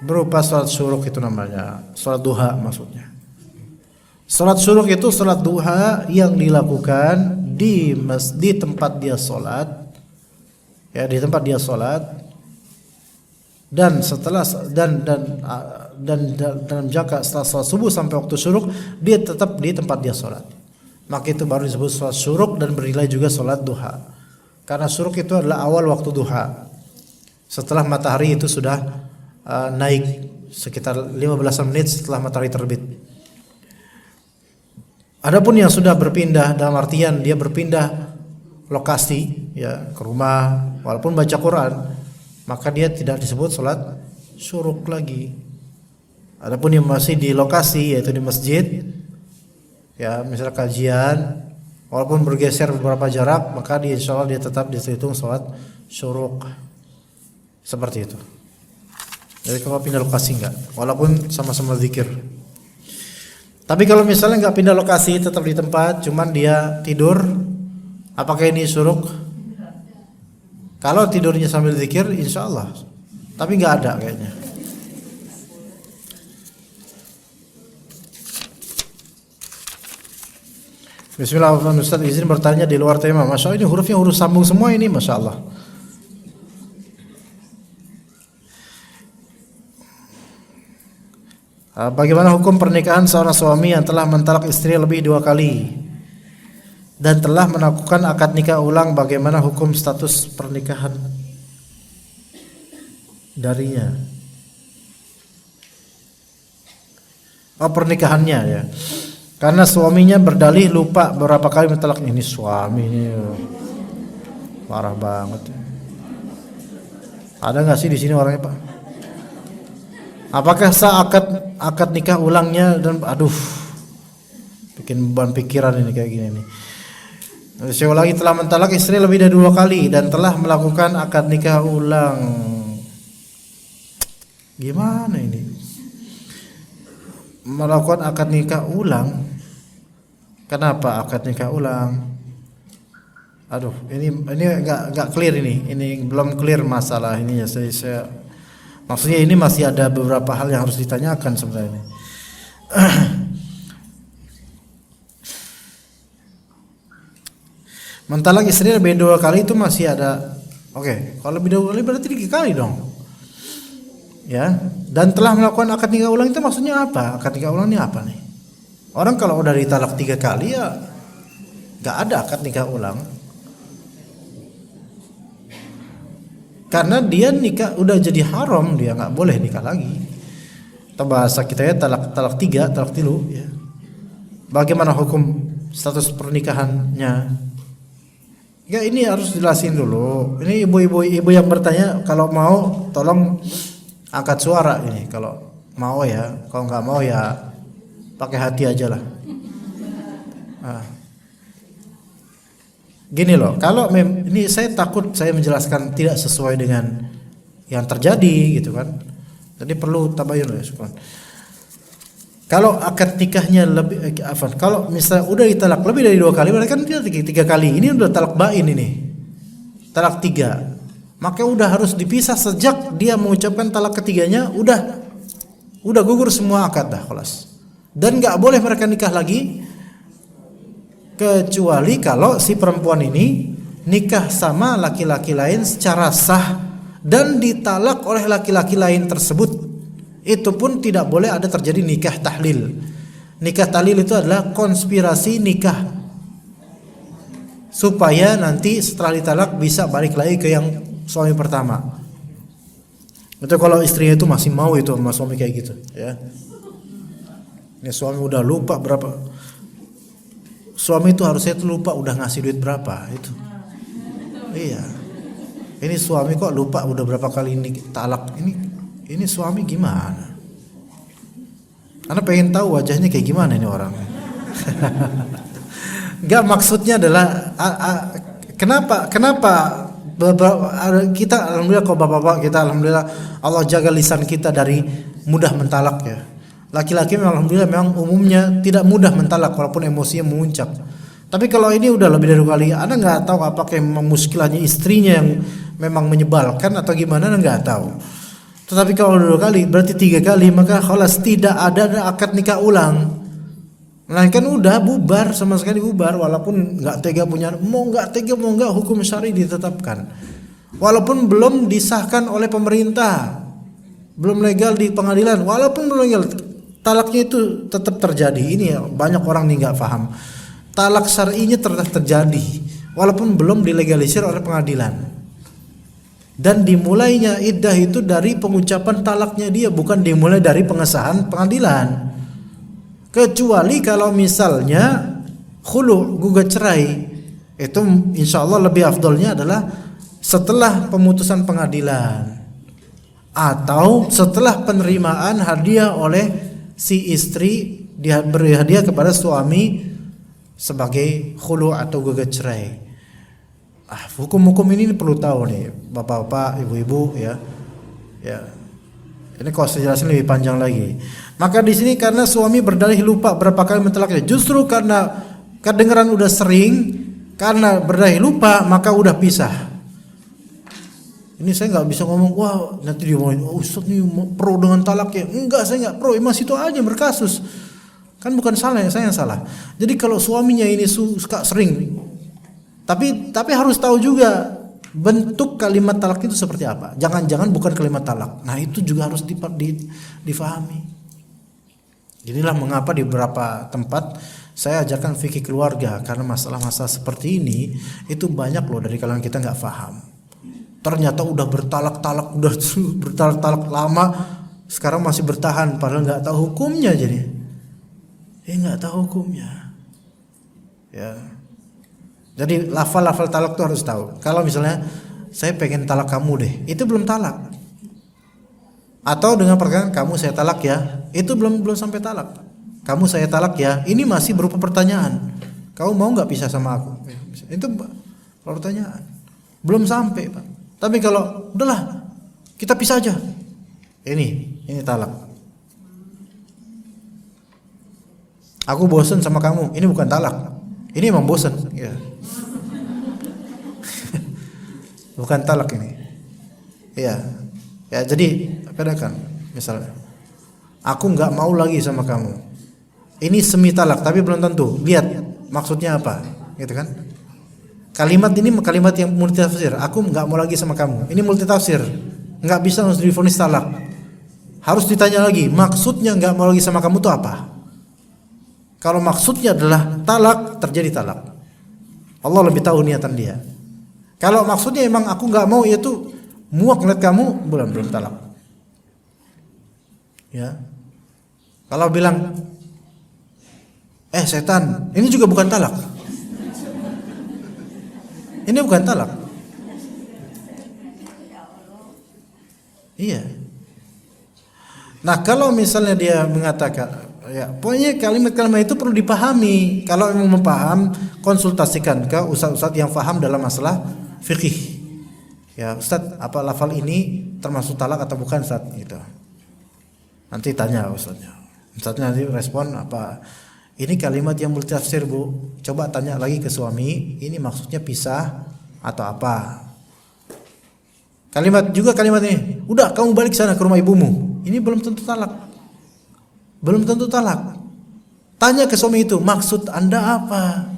berupa sholat syuruk, itu namanya sholat duha maksudnya. Sholat syuruk itu sholat duha yang dilakukan di tempat dia sholat, ya di tempat dia sholat, dan setelah dalam jangka setelah sholat subuh sampai waktu syuruk dia tetap di tempat dia sholat, maka itu baru disebut sholat syuruk dan bernilai juga sholat duha. Karena syuruk itu adalah awal waktu duha, setelah matahari itu sudah naik sekitar 15 menit setelah matahari terbit. Adapun yang sudah berpindah dalam artian dia berpindah lokasi ya ke rumah walaupun baca Quran, maka dia tidak disebut sholat syuruk lagi. Adapun yang masih di lokasi yaitu di masjid, ya misalnya kajian, walaupun bergeser beberapa jarak, maka insya Allah dia tetap dihitung sholat syuruk. Seperti itu. Jadi kalau pindah lokasi enggak, walaupun sama-sama zikir. Tapi kalau misalnya enggak pindah lokasi, tetap di tempat, cuman dia tidur, apakah ini syuruk? Kalau tidurnya sambil zikir, insya Allah. Tapi enggak ada kayaknya. Bismillahirrahmanirrahim. Ustaz izin bertanya di luar tema. Masya Allah ini hurufnya huruf sambung semua ini, Masya Allah. Bagaimana hukum pernikahan seorang suami yang telah mentalak istri lebih 2 kali dan telah melakukan akad nikah ulang? Bagaimana hukum status pernikahan darinya? Oh, pernikahannya ya. Karena suaminya berdalih lupa berapa kali mentalak. Ini suami ini parah banget. Ada nggak sih di sini orangnya Pak? Apakah sah akad nikah ulangnya? Dan aduh, bikin beban pikiran ini kayak gini nih. Saya ulangi, telah mentalak istri lebih dari 2 kali dan telah melakukan akad nikah ulang. Gimana ini? Melakukan akad nikah ulang. Kenapa akad nikah ulang? Aduh, ini enggak clear ini. Ini belum clear masalah ini ya. Saya maksudnya ini masih ada beberapa hal yang harus ditanyakan sebenarnya. Mentalak istri lebih 2 kali itu masih ada. Oke, kalau lebih 2 kali berarti 3 kali dong. Ya, dan telah melakukan akad nikah ulang itu maksudnya apa? Akad nikah ulang ini apa nih? Orang kalau udah ditalak 3 kali ya enggak ada akad nikah ulang. Karena dia nikah udah jadi haram, dia enggak boleh nikah lagi. Atau bahasa kita ya talak 3, talak 3 ya. Bagaimana hukum status pernikahannya. Ya ini harus jelasin dulu. Ini ibu yang bertanya, kalau mau tolong angkat suara ini. Kalau mau ya, kalau nggak mau ya pakai hati aja lah. Gini loh, kalau ini saya takut saya menjelaskan tidak sesuai dengan yang terjadi gitu kan. Jadi perlu tabayun ya, syukran. Kalau akad nikahnya lebih kalau misalnya udah ditalak lebih dari 2 kali, berarti kan dia 3 kali. Ini udah talak bain ini. Talak 3. Maka udah harus dipisah sejak dia mengucapkan talak ketiganya, udah gugur semua akad dah kelas. Dan nggak boleh mereka nikah lagi kecuali kalau si perempuan ini nikah sama laki-laki lain secara sah dan ditalak oleh laki-laki lain tersebut. Itu pun tidak boleh ada terjadi nikah tahlil. Nikah tahlil itu adalah konspirasi nikah supaya nanti setelah ditalak bisa balik lagi ke yang suami pertama. Itu kalau istrinya itu masih mau itu sama suami kayak gitu ya. Ini suami udah lupa berapa. Suami itu harusnya itu lupa udah ngasih duit berapa itu. Iya. Ini suami kok lupa udah berapa kali ini talak. Ini suami gimana? Karena pengen tahu wajahnya kayak gimana ini orang. Enggak, maksudnya adalah kenapa kita alhamdulillah kok bapak-bapak kita alhamdulillah Allah jaga lisan kita dari mudah mentalak ya. Laki-laki memang alhamdulillah memang umumnya tidak mudah mentalak walaupun emosinya memuncak. Tapi kalau ini udah lebih dari 2 kali, Anda nggak tahu apakah memang muskilahnya istrinya yang memang menyebalkan atau gimana, Anda nggak tahu. Tetapi kalau 2 kali berarti 3 kali, maka khalas tidak ada akad nikah ulang. Melainkan udah bubar, sama sekali bubar, walaupun nggak tega punya, mau nggak tega mau nggak hukum syar'i ditetapkan. Walaupun belum disahkan oleh pemerintah, belum legal di pengadilan, walaupun belum legal, talaknya itu tetap terjadi. Ini ya, banyak orang nih nggak paham. Talak syar'inya tetap terjadi, walaupun belum dilegalisir oleh pengadilan. Dan dimulainya iddah itu dari pengucapan talaknya dia, bukan dimulai dari pengesahan pengadilan. Kecuali kalau misalnya khulu, gugat cerai, itu insya Allah lebih afdolnya adalah setelah pemutusan pengadilan atau setelah penerimaan hadiah oleh si istri, dia beri hadiah kepada suami sebagai khulu atau gugat cerai. Hukum-hukum ini perlu tahu nih bapak-bapak, ibu-ibu ya. Ini kalau saya jelasin lebih panjang lagi. Maka di sini karena suami berdalih lupa berapa kali mentalaknya, justru karena kedengaran udah sering, karena berdalih lupa maka udah pisah. Ini saya nggak bisa ngomong, wah nanti dia ngomongin, Ustaz nih pro dengan talak ya. Enggak, saya nggak pro, emang situ aja berkasus. Kan bukan salah, saya yang salah. Jadi kalau suaminya ini suka sering, tapi harus tahu juga bentuk kalimat talak itu seperti apa. Jangan-jangan bukan kalimat talak. Nah itu juga harus difahami. Inilah mengapa di beberapa tempat saya ajarkan fikih keluarga, karena masalah-masalah seperti ini itu banyak loh dari kalangan kita nggak paham. Ternyata udah bertalak-talak, udah bertalak-talak lama, sekarang masih bertahan padahal nggak tahu hukumnya jadi. Nggak tahu hukumnya. Ya. Jadi lafal-lafal talak tuh harus tahu. Kalau misalnya saya pengen talak kamu deh, itu belum talak. Atau dengan perkataan kamu saya talak ya, itu belum sampai talak. Kamu saya talak ya, ini masih berupa pertanyaan. Kamu mau nggak pisah sama aku? Itu pertanyaan. Belum sampai, Pak. Tapi kalau udahlah kita pisah aja, ini talak. Aku bosan sama kamu, ini bukan talak. Ini emang bosan, ya. Bukan talak ini. Iya. Ya, jadi bedakan. Misalnya, aku nggak mau lagi sama kamu. Ini semi talak, tapi belum tentu. Lihat maksudnya apa, gitu kan? Kalimat ini kalimat yang multitafsir. Aku nggak mau lagi sama kamu. Ini multitafsir. Nggak bisa langsung divonis talak. Harus ditanya lagi, maksudnya nggak mau lagi sama kamu itu apa? Kalau maksudnya adalah talak, terjadi talak. Allah lebih tahu niatan dia. Kalau maksudnya emang aku nggak mau, yaitu muak ngeliat kamu, belum talak. Ya. Kalau bilang Setan, ini juga bukan talak. Ini bukan talak. Iya. Nah, kalau misalnya dia mengatakan, ya, pokoknya kalimat-kalimat itu perlu dipahami. Kalau memang paham, konsultasikan ke ustaz-ustaz yang paham dalam masalah fikih. Ya, Ustaz, apa lafal ini termasuk talak atau bukan, Ustaz? Gitu. Nanti tanya ustaznya. Ustaznya nanti respon apa? Ini kalimat yang multitafsir, Bu. Coba tanya lagi ke suami, ini maksudnya pisah atau apa? Kalimat ini, udah kamu balik sana ke rumah ibumu. Ini belum tentu talak. Belum tentu talak. Tanya ke suami itu, maksud Anda apa?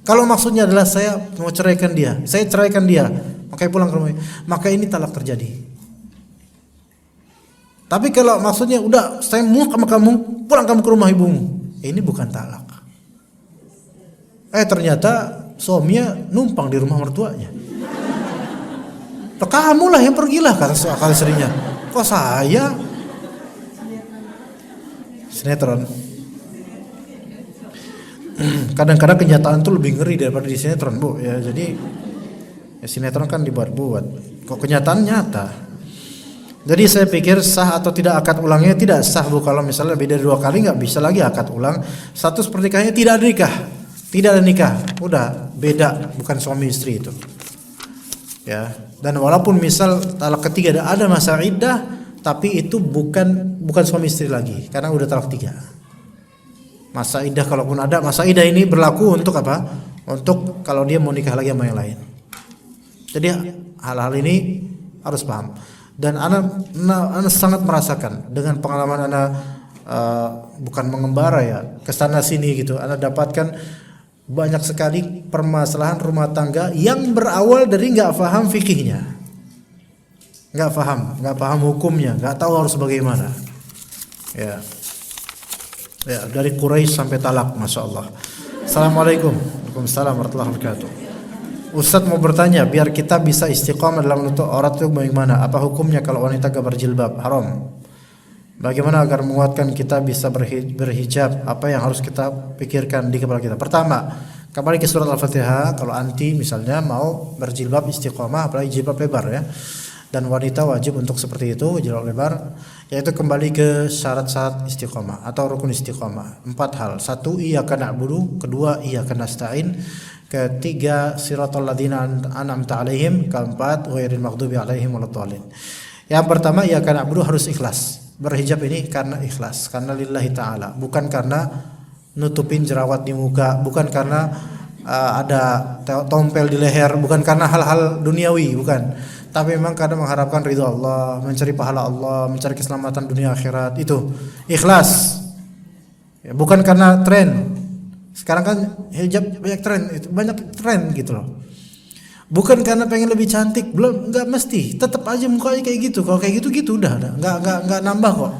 Kalau maksudnya adalah saya mau ceraikan dia, saya ceraikan dia, makanya pulang ke rumah, maka ini talak terjadi. Tapi kalau maksudnya udah saya mau sama kamu, pulang kamu ke rumah ibumu, ini bukan talak. Ternyata suaminya numpang di rumah mertuanya. Kamu lah yang pergilah, kata istrinya. Kok saya? Sinetron. Kadang-kadang kenyataan tuh lebih ngeri daripada di sinetron, Bu. Ya, jadi ya, sinetron kan dibuat-buat. Kok kenyataan nyata. Jadi saya pikir sah atau tidak akad ulangnya tidak sah, Bu. Kalau misalnya lebih dari 2 kali nggak bisa lagi akad ulang. Status pernikahannya tidak ada nikah. Tidak ada nikah. Udah beda, bukan suami istri itu. Ya. Dan walaupun misal talak ketiga ada masa iddah, tapi itu bukan suami istri lagi karena udah talak 3. Masa iddah kalaupun ada, masa iddah ini berlaku untuk apa? Untuk kalau dia mau nikah lagi sama yang lain. Jadi hal-hal ini harus paham. Dan ana sangat merasakan dengan pengalaman ana bukan mengembara ya, kesana sini gitu. Ana dapatkan banyak sekali permasalahan rumah tangga yang berawal dari nggak paham fikihnya, nggak paham hukumnya, nggak tahu harus bagaimana. Ya, dari Quraisy sampai talak, masya Allah. Assalamualaikum, waalaikumsalam warahmatullahi wabarakatuh. Ustaz mau bertanya, biar kita bisa istiqomah dalam menutup aurat itu bagaimana? Apa hukumnya kalau wanita gak berjilbab? Haram. Bagaimana agar menguatkan kita bisa berhijab? Apa yang harus kita pikirkan di kepala kita? Pertama, kembali ke surat Al-Fatihah. Kalau anti misalnya mau berjilbab istiqomah, apalagi jilbab lebar ya. Dan wanita wajib untuk seperti itu, jilbab lebar, yaitu kembali ke syarat-syarat istiqomah atau rukun istiqomah. 4 hal. 1, iyyaka na'budu. 2, iyyaka nasta'in. 3, siratal ladzina an'amta 'alaihim. 4, ghairil maghdubi 'alaihim waladdallin. Yang pertama, iyyaka na'budu harus ikhlas. Berhijab ini karena ikhlas, karena lillahi ta'ala, bukan karena nutupin jerawat di muka, bukan karena ada tompel di leher, bukan karena hal-hal duniawi, bukan. Tapi memang karena mengharapkan ridha Allah, mencari pahala Allah, mencari keselamatan dunia akhirat, itu ikhlas. Ya, bukan karena tren. Sekarang kan hijab banyak tren, itu banyak tren gitu loh. Bukan karena pengen lebih cantik, belum, nggak mesti. Tetap aja mukanya kayak gitu. Kalau kayak gitu udah, nggak nambah kok.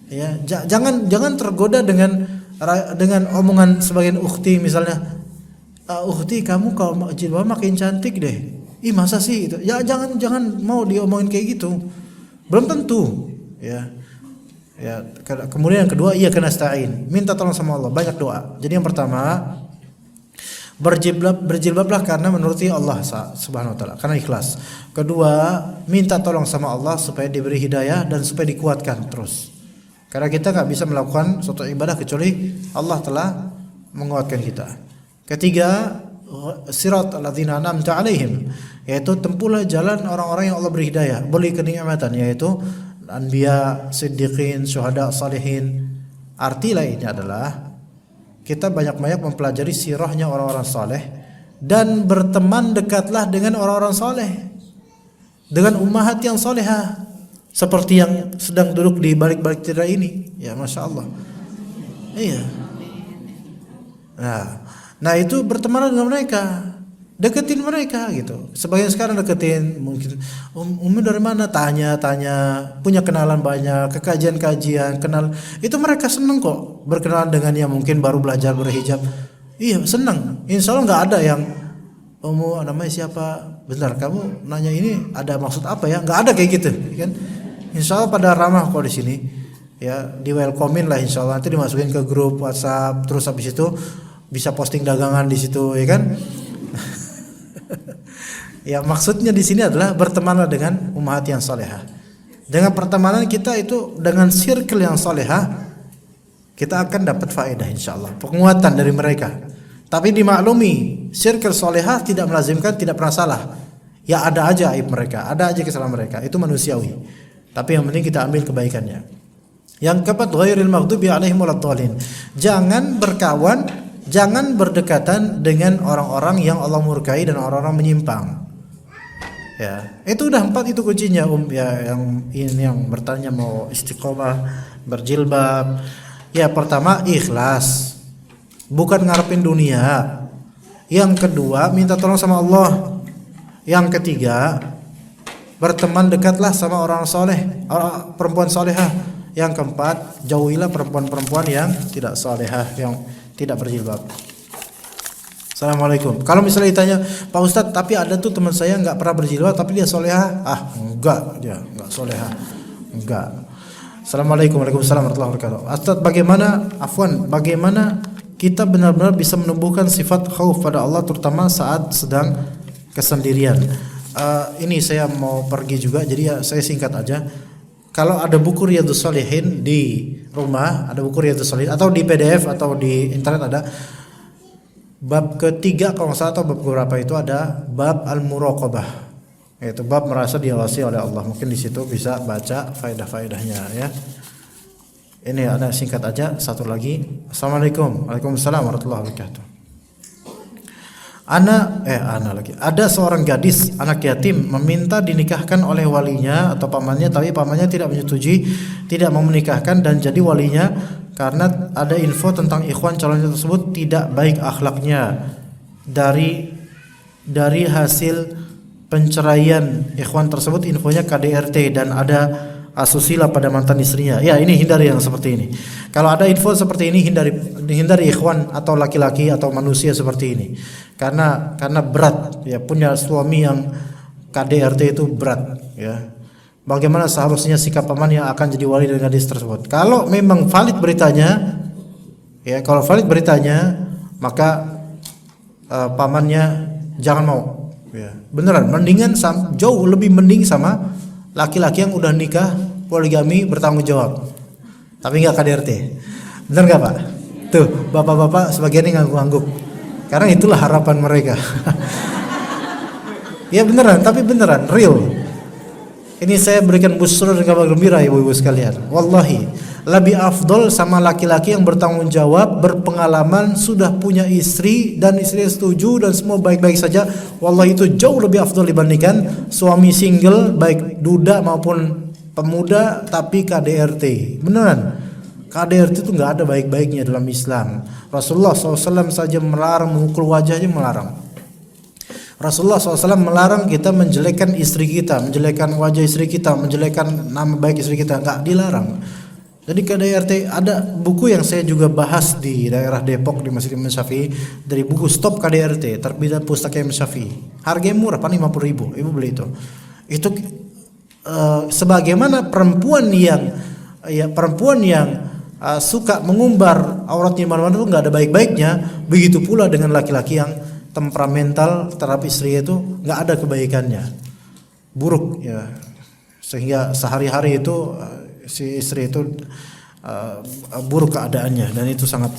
Ya, jangan tergoda dengan omongan sebagian ukhti misalnya, ukhti kamu kalau jilbab makin cantik deh. Ih masa sih itu? Ya jangan mau diomongin kayak gitu. Belum tentu. Ya. Kemudian yang kedua, iyyaka nasta'in. Minta tolong sama Allah, banyak doa. Jadi yang pertama, berjilbablah karena menuruti Allah Subhanahu wa taala, karena ikhlas. Kedua, minta tolong sama Allah supaya diberi hidayah dan supaya dikuatkan terus. Karena kita enggak bisa melakukan suatu ibadah kecuali Allah telah menguatkan kita. Ketiga, siratal ladzina an'amta 'alaihim, yaitu tempuhlah jalan orang-orang yang Allah beri hidayah, beri kenikmatan, yaitu anbiya, siddiqin, syuhada, salihin. Arti lainnya adalah kita banyak-banyak mempelajari sirahnya orang-orang saleh dan berteman dekatlah dengan orang-orang saleh, dengan ummahat yang salehah, seperti yang sedang duduk di balik-balik tirai ini. Ya, masya Allah. Iya. Nah itu berteman dengan mereka, deketin mereka gitu. Sebagian sekarang deketin, mungkin Umi dari mana? Tanya, punya kenalan banyak, ke kajian-kajian, kenal. Itu mereka seneng kok berkenalan dengan yang mungkin baru belajar berhijab. Iya seneng. Insya Allah nggak ada yang namanya siapa? Bentar, kamu nanya ini ada maksud apa ya? Nggak ada kayak gitu, kan? Insya Allah pada ramah kok di sini. ya di welcome-in lah insyaallah, nanti dimasukin ke grup WhatsApp, terus habis itu bisa posting dagangan di situ ya kan. Ya maksudnya di sini adalah bertemanlah dengan ummahat yang salehah. Dengan pertemanan kita itu dengan circle yang salehah, kita akan dapat faedah insyaallah, penguatan dari mereka. Tapi dimaklumi, circle salehah tidak melazimkan tidak pernah salah. Ya ada aja aib mereka, ada aja kesalahan mereka, itu manusiawi. Tapi yang penting kita ambil kebaikannya. Yang keempat, ghairil maghdubi alaihim waladdallin. Jangan berkawan, jangan berdekatan dengan orang-orang yang Allah murkai dan orang-orang menyimpang. Ya, itu udah 4 itu kuncinya ya, yang bertanya mau istiqomah, berjilbab. Ya, pertama ikhlas. Bukan ngarepin dunia. Yang kedua, minta tolong sama Allah. Yang ketiga, berteman dekatlah sama orang soleh, perempuan solehah. Yang keempat, jauhilah perempuan-perempuan yang tidak solehah, yang tidak berjilbab. Assalamualaikum. Kalau misalnya ditanya, Pak Ustadz, tapi ada tuh teman saya nggak pernah berjilbab tapi dia solehah. Enggak, dia nggak solehah, enggak. Assalamualaikum. Waalaikumsalam warahmatullahi wabarakatuh. Ustadz, bagaimana kita benar-benar bisa menumbuhkan sifat khauf pada Allah, terutama saat sedang kesendirian? Ini saya mau pergi juga, jadi ya saya singkat aja. Kalau ada buku Riyadhus Shalihin di rumah, ada buku Riyadhus Shalihin atau di PDF atau di internet ada. Bab ketiga kalau nggak salah atau bab berapa itu ada bab al-muraqabah, yaitu bab merasa diawasi oleh Allah. Mungkin di situ bisa baca faedah-faedahnya ya. Ini ada singkat aja, satu lagi. Assalamualaikum. Waalaikumsalam warahmatullahi wabarakatuh. Ada seorang gadis anak yatim meminta dinikahkan oleh walinya atau pamannya, tapi pamannya tidak menyetujui, tidak mau menikahkan, dan jadi walinya karena ada info tentang ikhwan calonnya tersebut tidak baik akhlaknya. Dari hasil penceraian ikhwan tersebut, infonya KDRT dan ada asusila pada mantan istrinya. Ya, ini hindari yang seperti ini. Kalau ada info seperti ini, hindari ikhwan atau laki-laki atau manusia seperti ini. Karena berat ya, punya suami yang KDRT itu berat ya. Bagaimana seharusnya sikap paman yang akan jadi wali dari gadis tersebut? Kalau memang valid beritanya, ya kalau valid beritanya, maka pamannya jangan mau. Ya, beneran, mendingan jauh lebih mending sama laki-laki yang udah nikah poligami bertanggung jawab, tapi nggak KDRT. Bener nggak Pak? Tuh bapak-bapak sebagian yang ngangguk-ngangguk, karena itulah harapan mereka. Ya beneran, tapi beneran real. Ini saya berikan busur dan kabar gembira ibu-ibu sekalian. Wallahi, lebih afdol sama laki-laki yang bertanggung jawab, berpengalaman, sudah punya istri dan istri setuju dan semua baik-baik saja. Wallahi itu jauh lebih afdol dibandingkan suami single, baik duda maupun pemuda tapi KDRT. Beneran, KDRT itu nggak ada baik-baiknya dalam Islam. Rasulullah SAW saja melarang, memukul wajahnya melarang. Rasulullah SAW melarang kita menjelekkan istri kita, menjelekkan wajah istri kita, menjelekkan nama baik istri kita, nggak dilarang. Jadi KDRT ada buku yang saya juga bahas di daerah Depok di Masjid Imam Syafi'i, dari buku Stop KDRT terbitan Pustaka Imam Syafi'i. Harganya murah, 50.000. Ibu beli itu. Itu sebagaimana perempuan yang suka mengumbar auratnya mana-mana itu nggak ada baik-baiknya, begitu pula dengan laki-laki yang temperamental terhadap istri itu nggak ada kebaikannya, buruk ya, sehingga sehari-hari itu si istri itu buruk keadaannya, dan itu sangat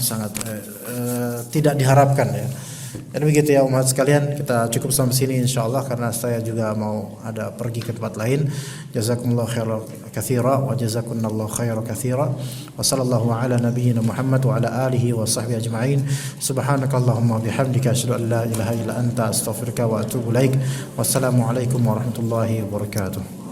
tidak diharapkan ya. Dan begitu ya umat sekalian, kita cukup sampai sini insyaallah, karena saya juga mau ada pergi ke tempat lain. Jazakumullahu khairan katsira wa jazakumullahu khairan katsira. Wa sallallahu ala nabiyyina Muhammad wa ala alihi wa sahbihi ajma'in. Subhanakallahumma bihamdika asyhadu an la ilaha illa anta astaghfiruka wa atubu ilaik. Wassalamu alaikum warahmatullahi wabarakatuh.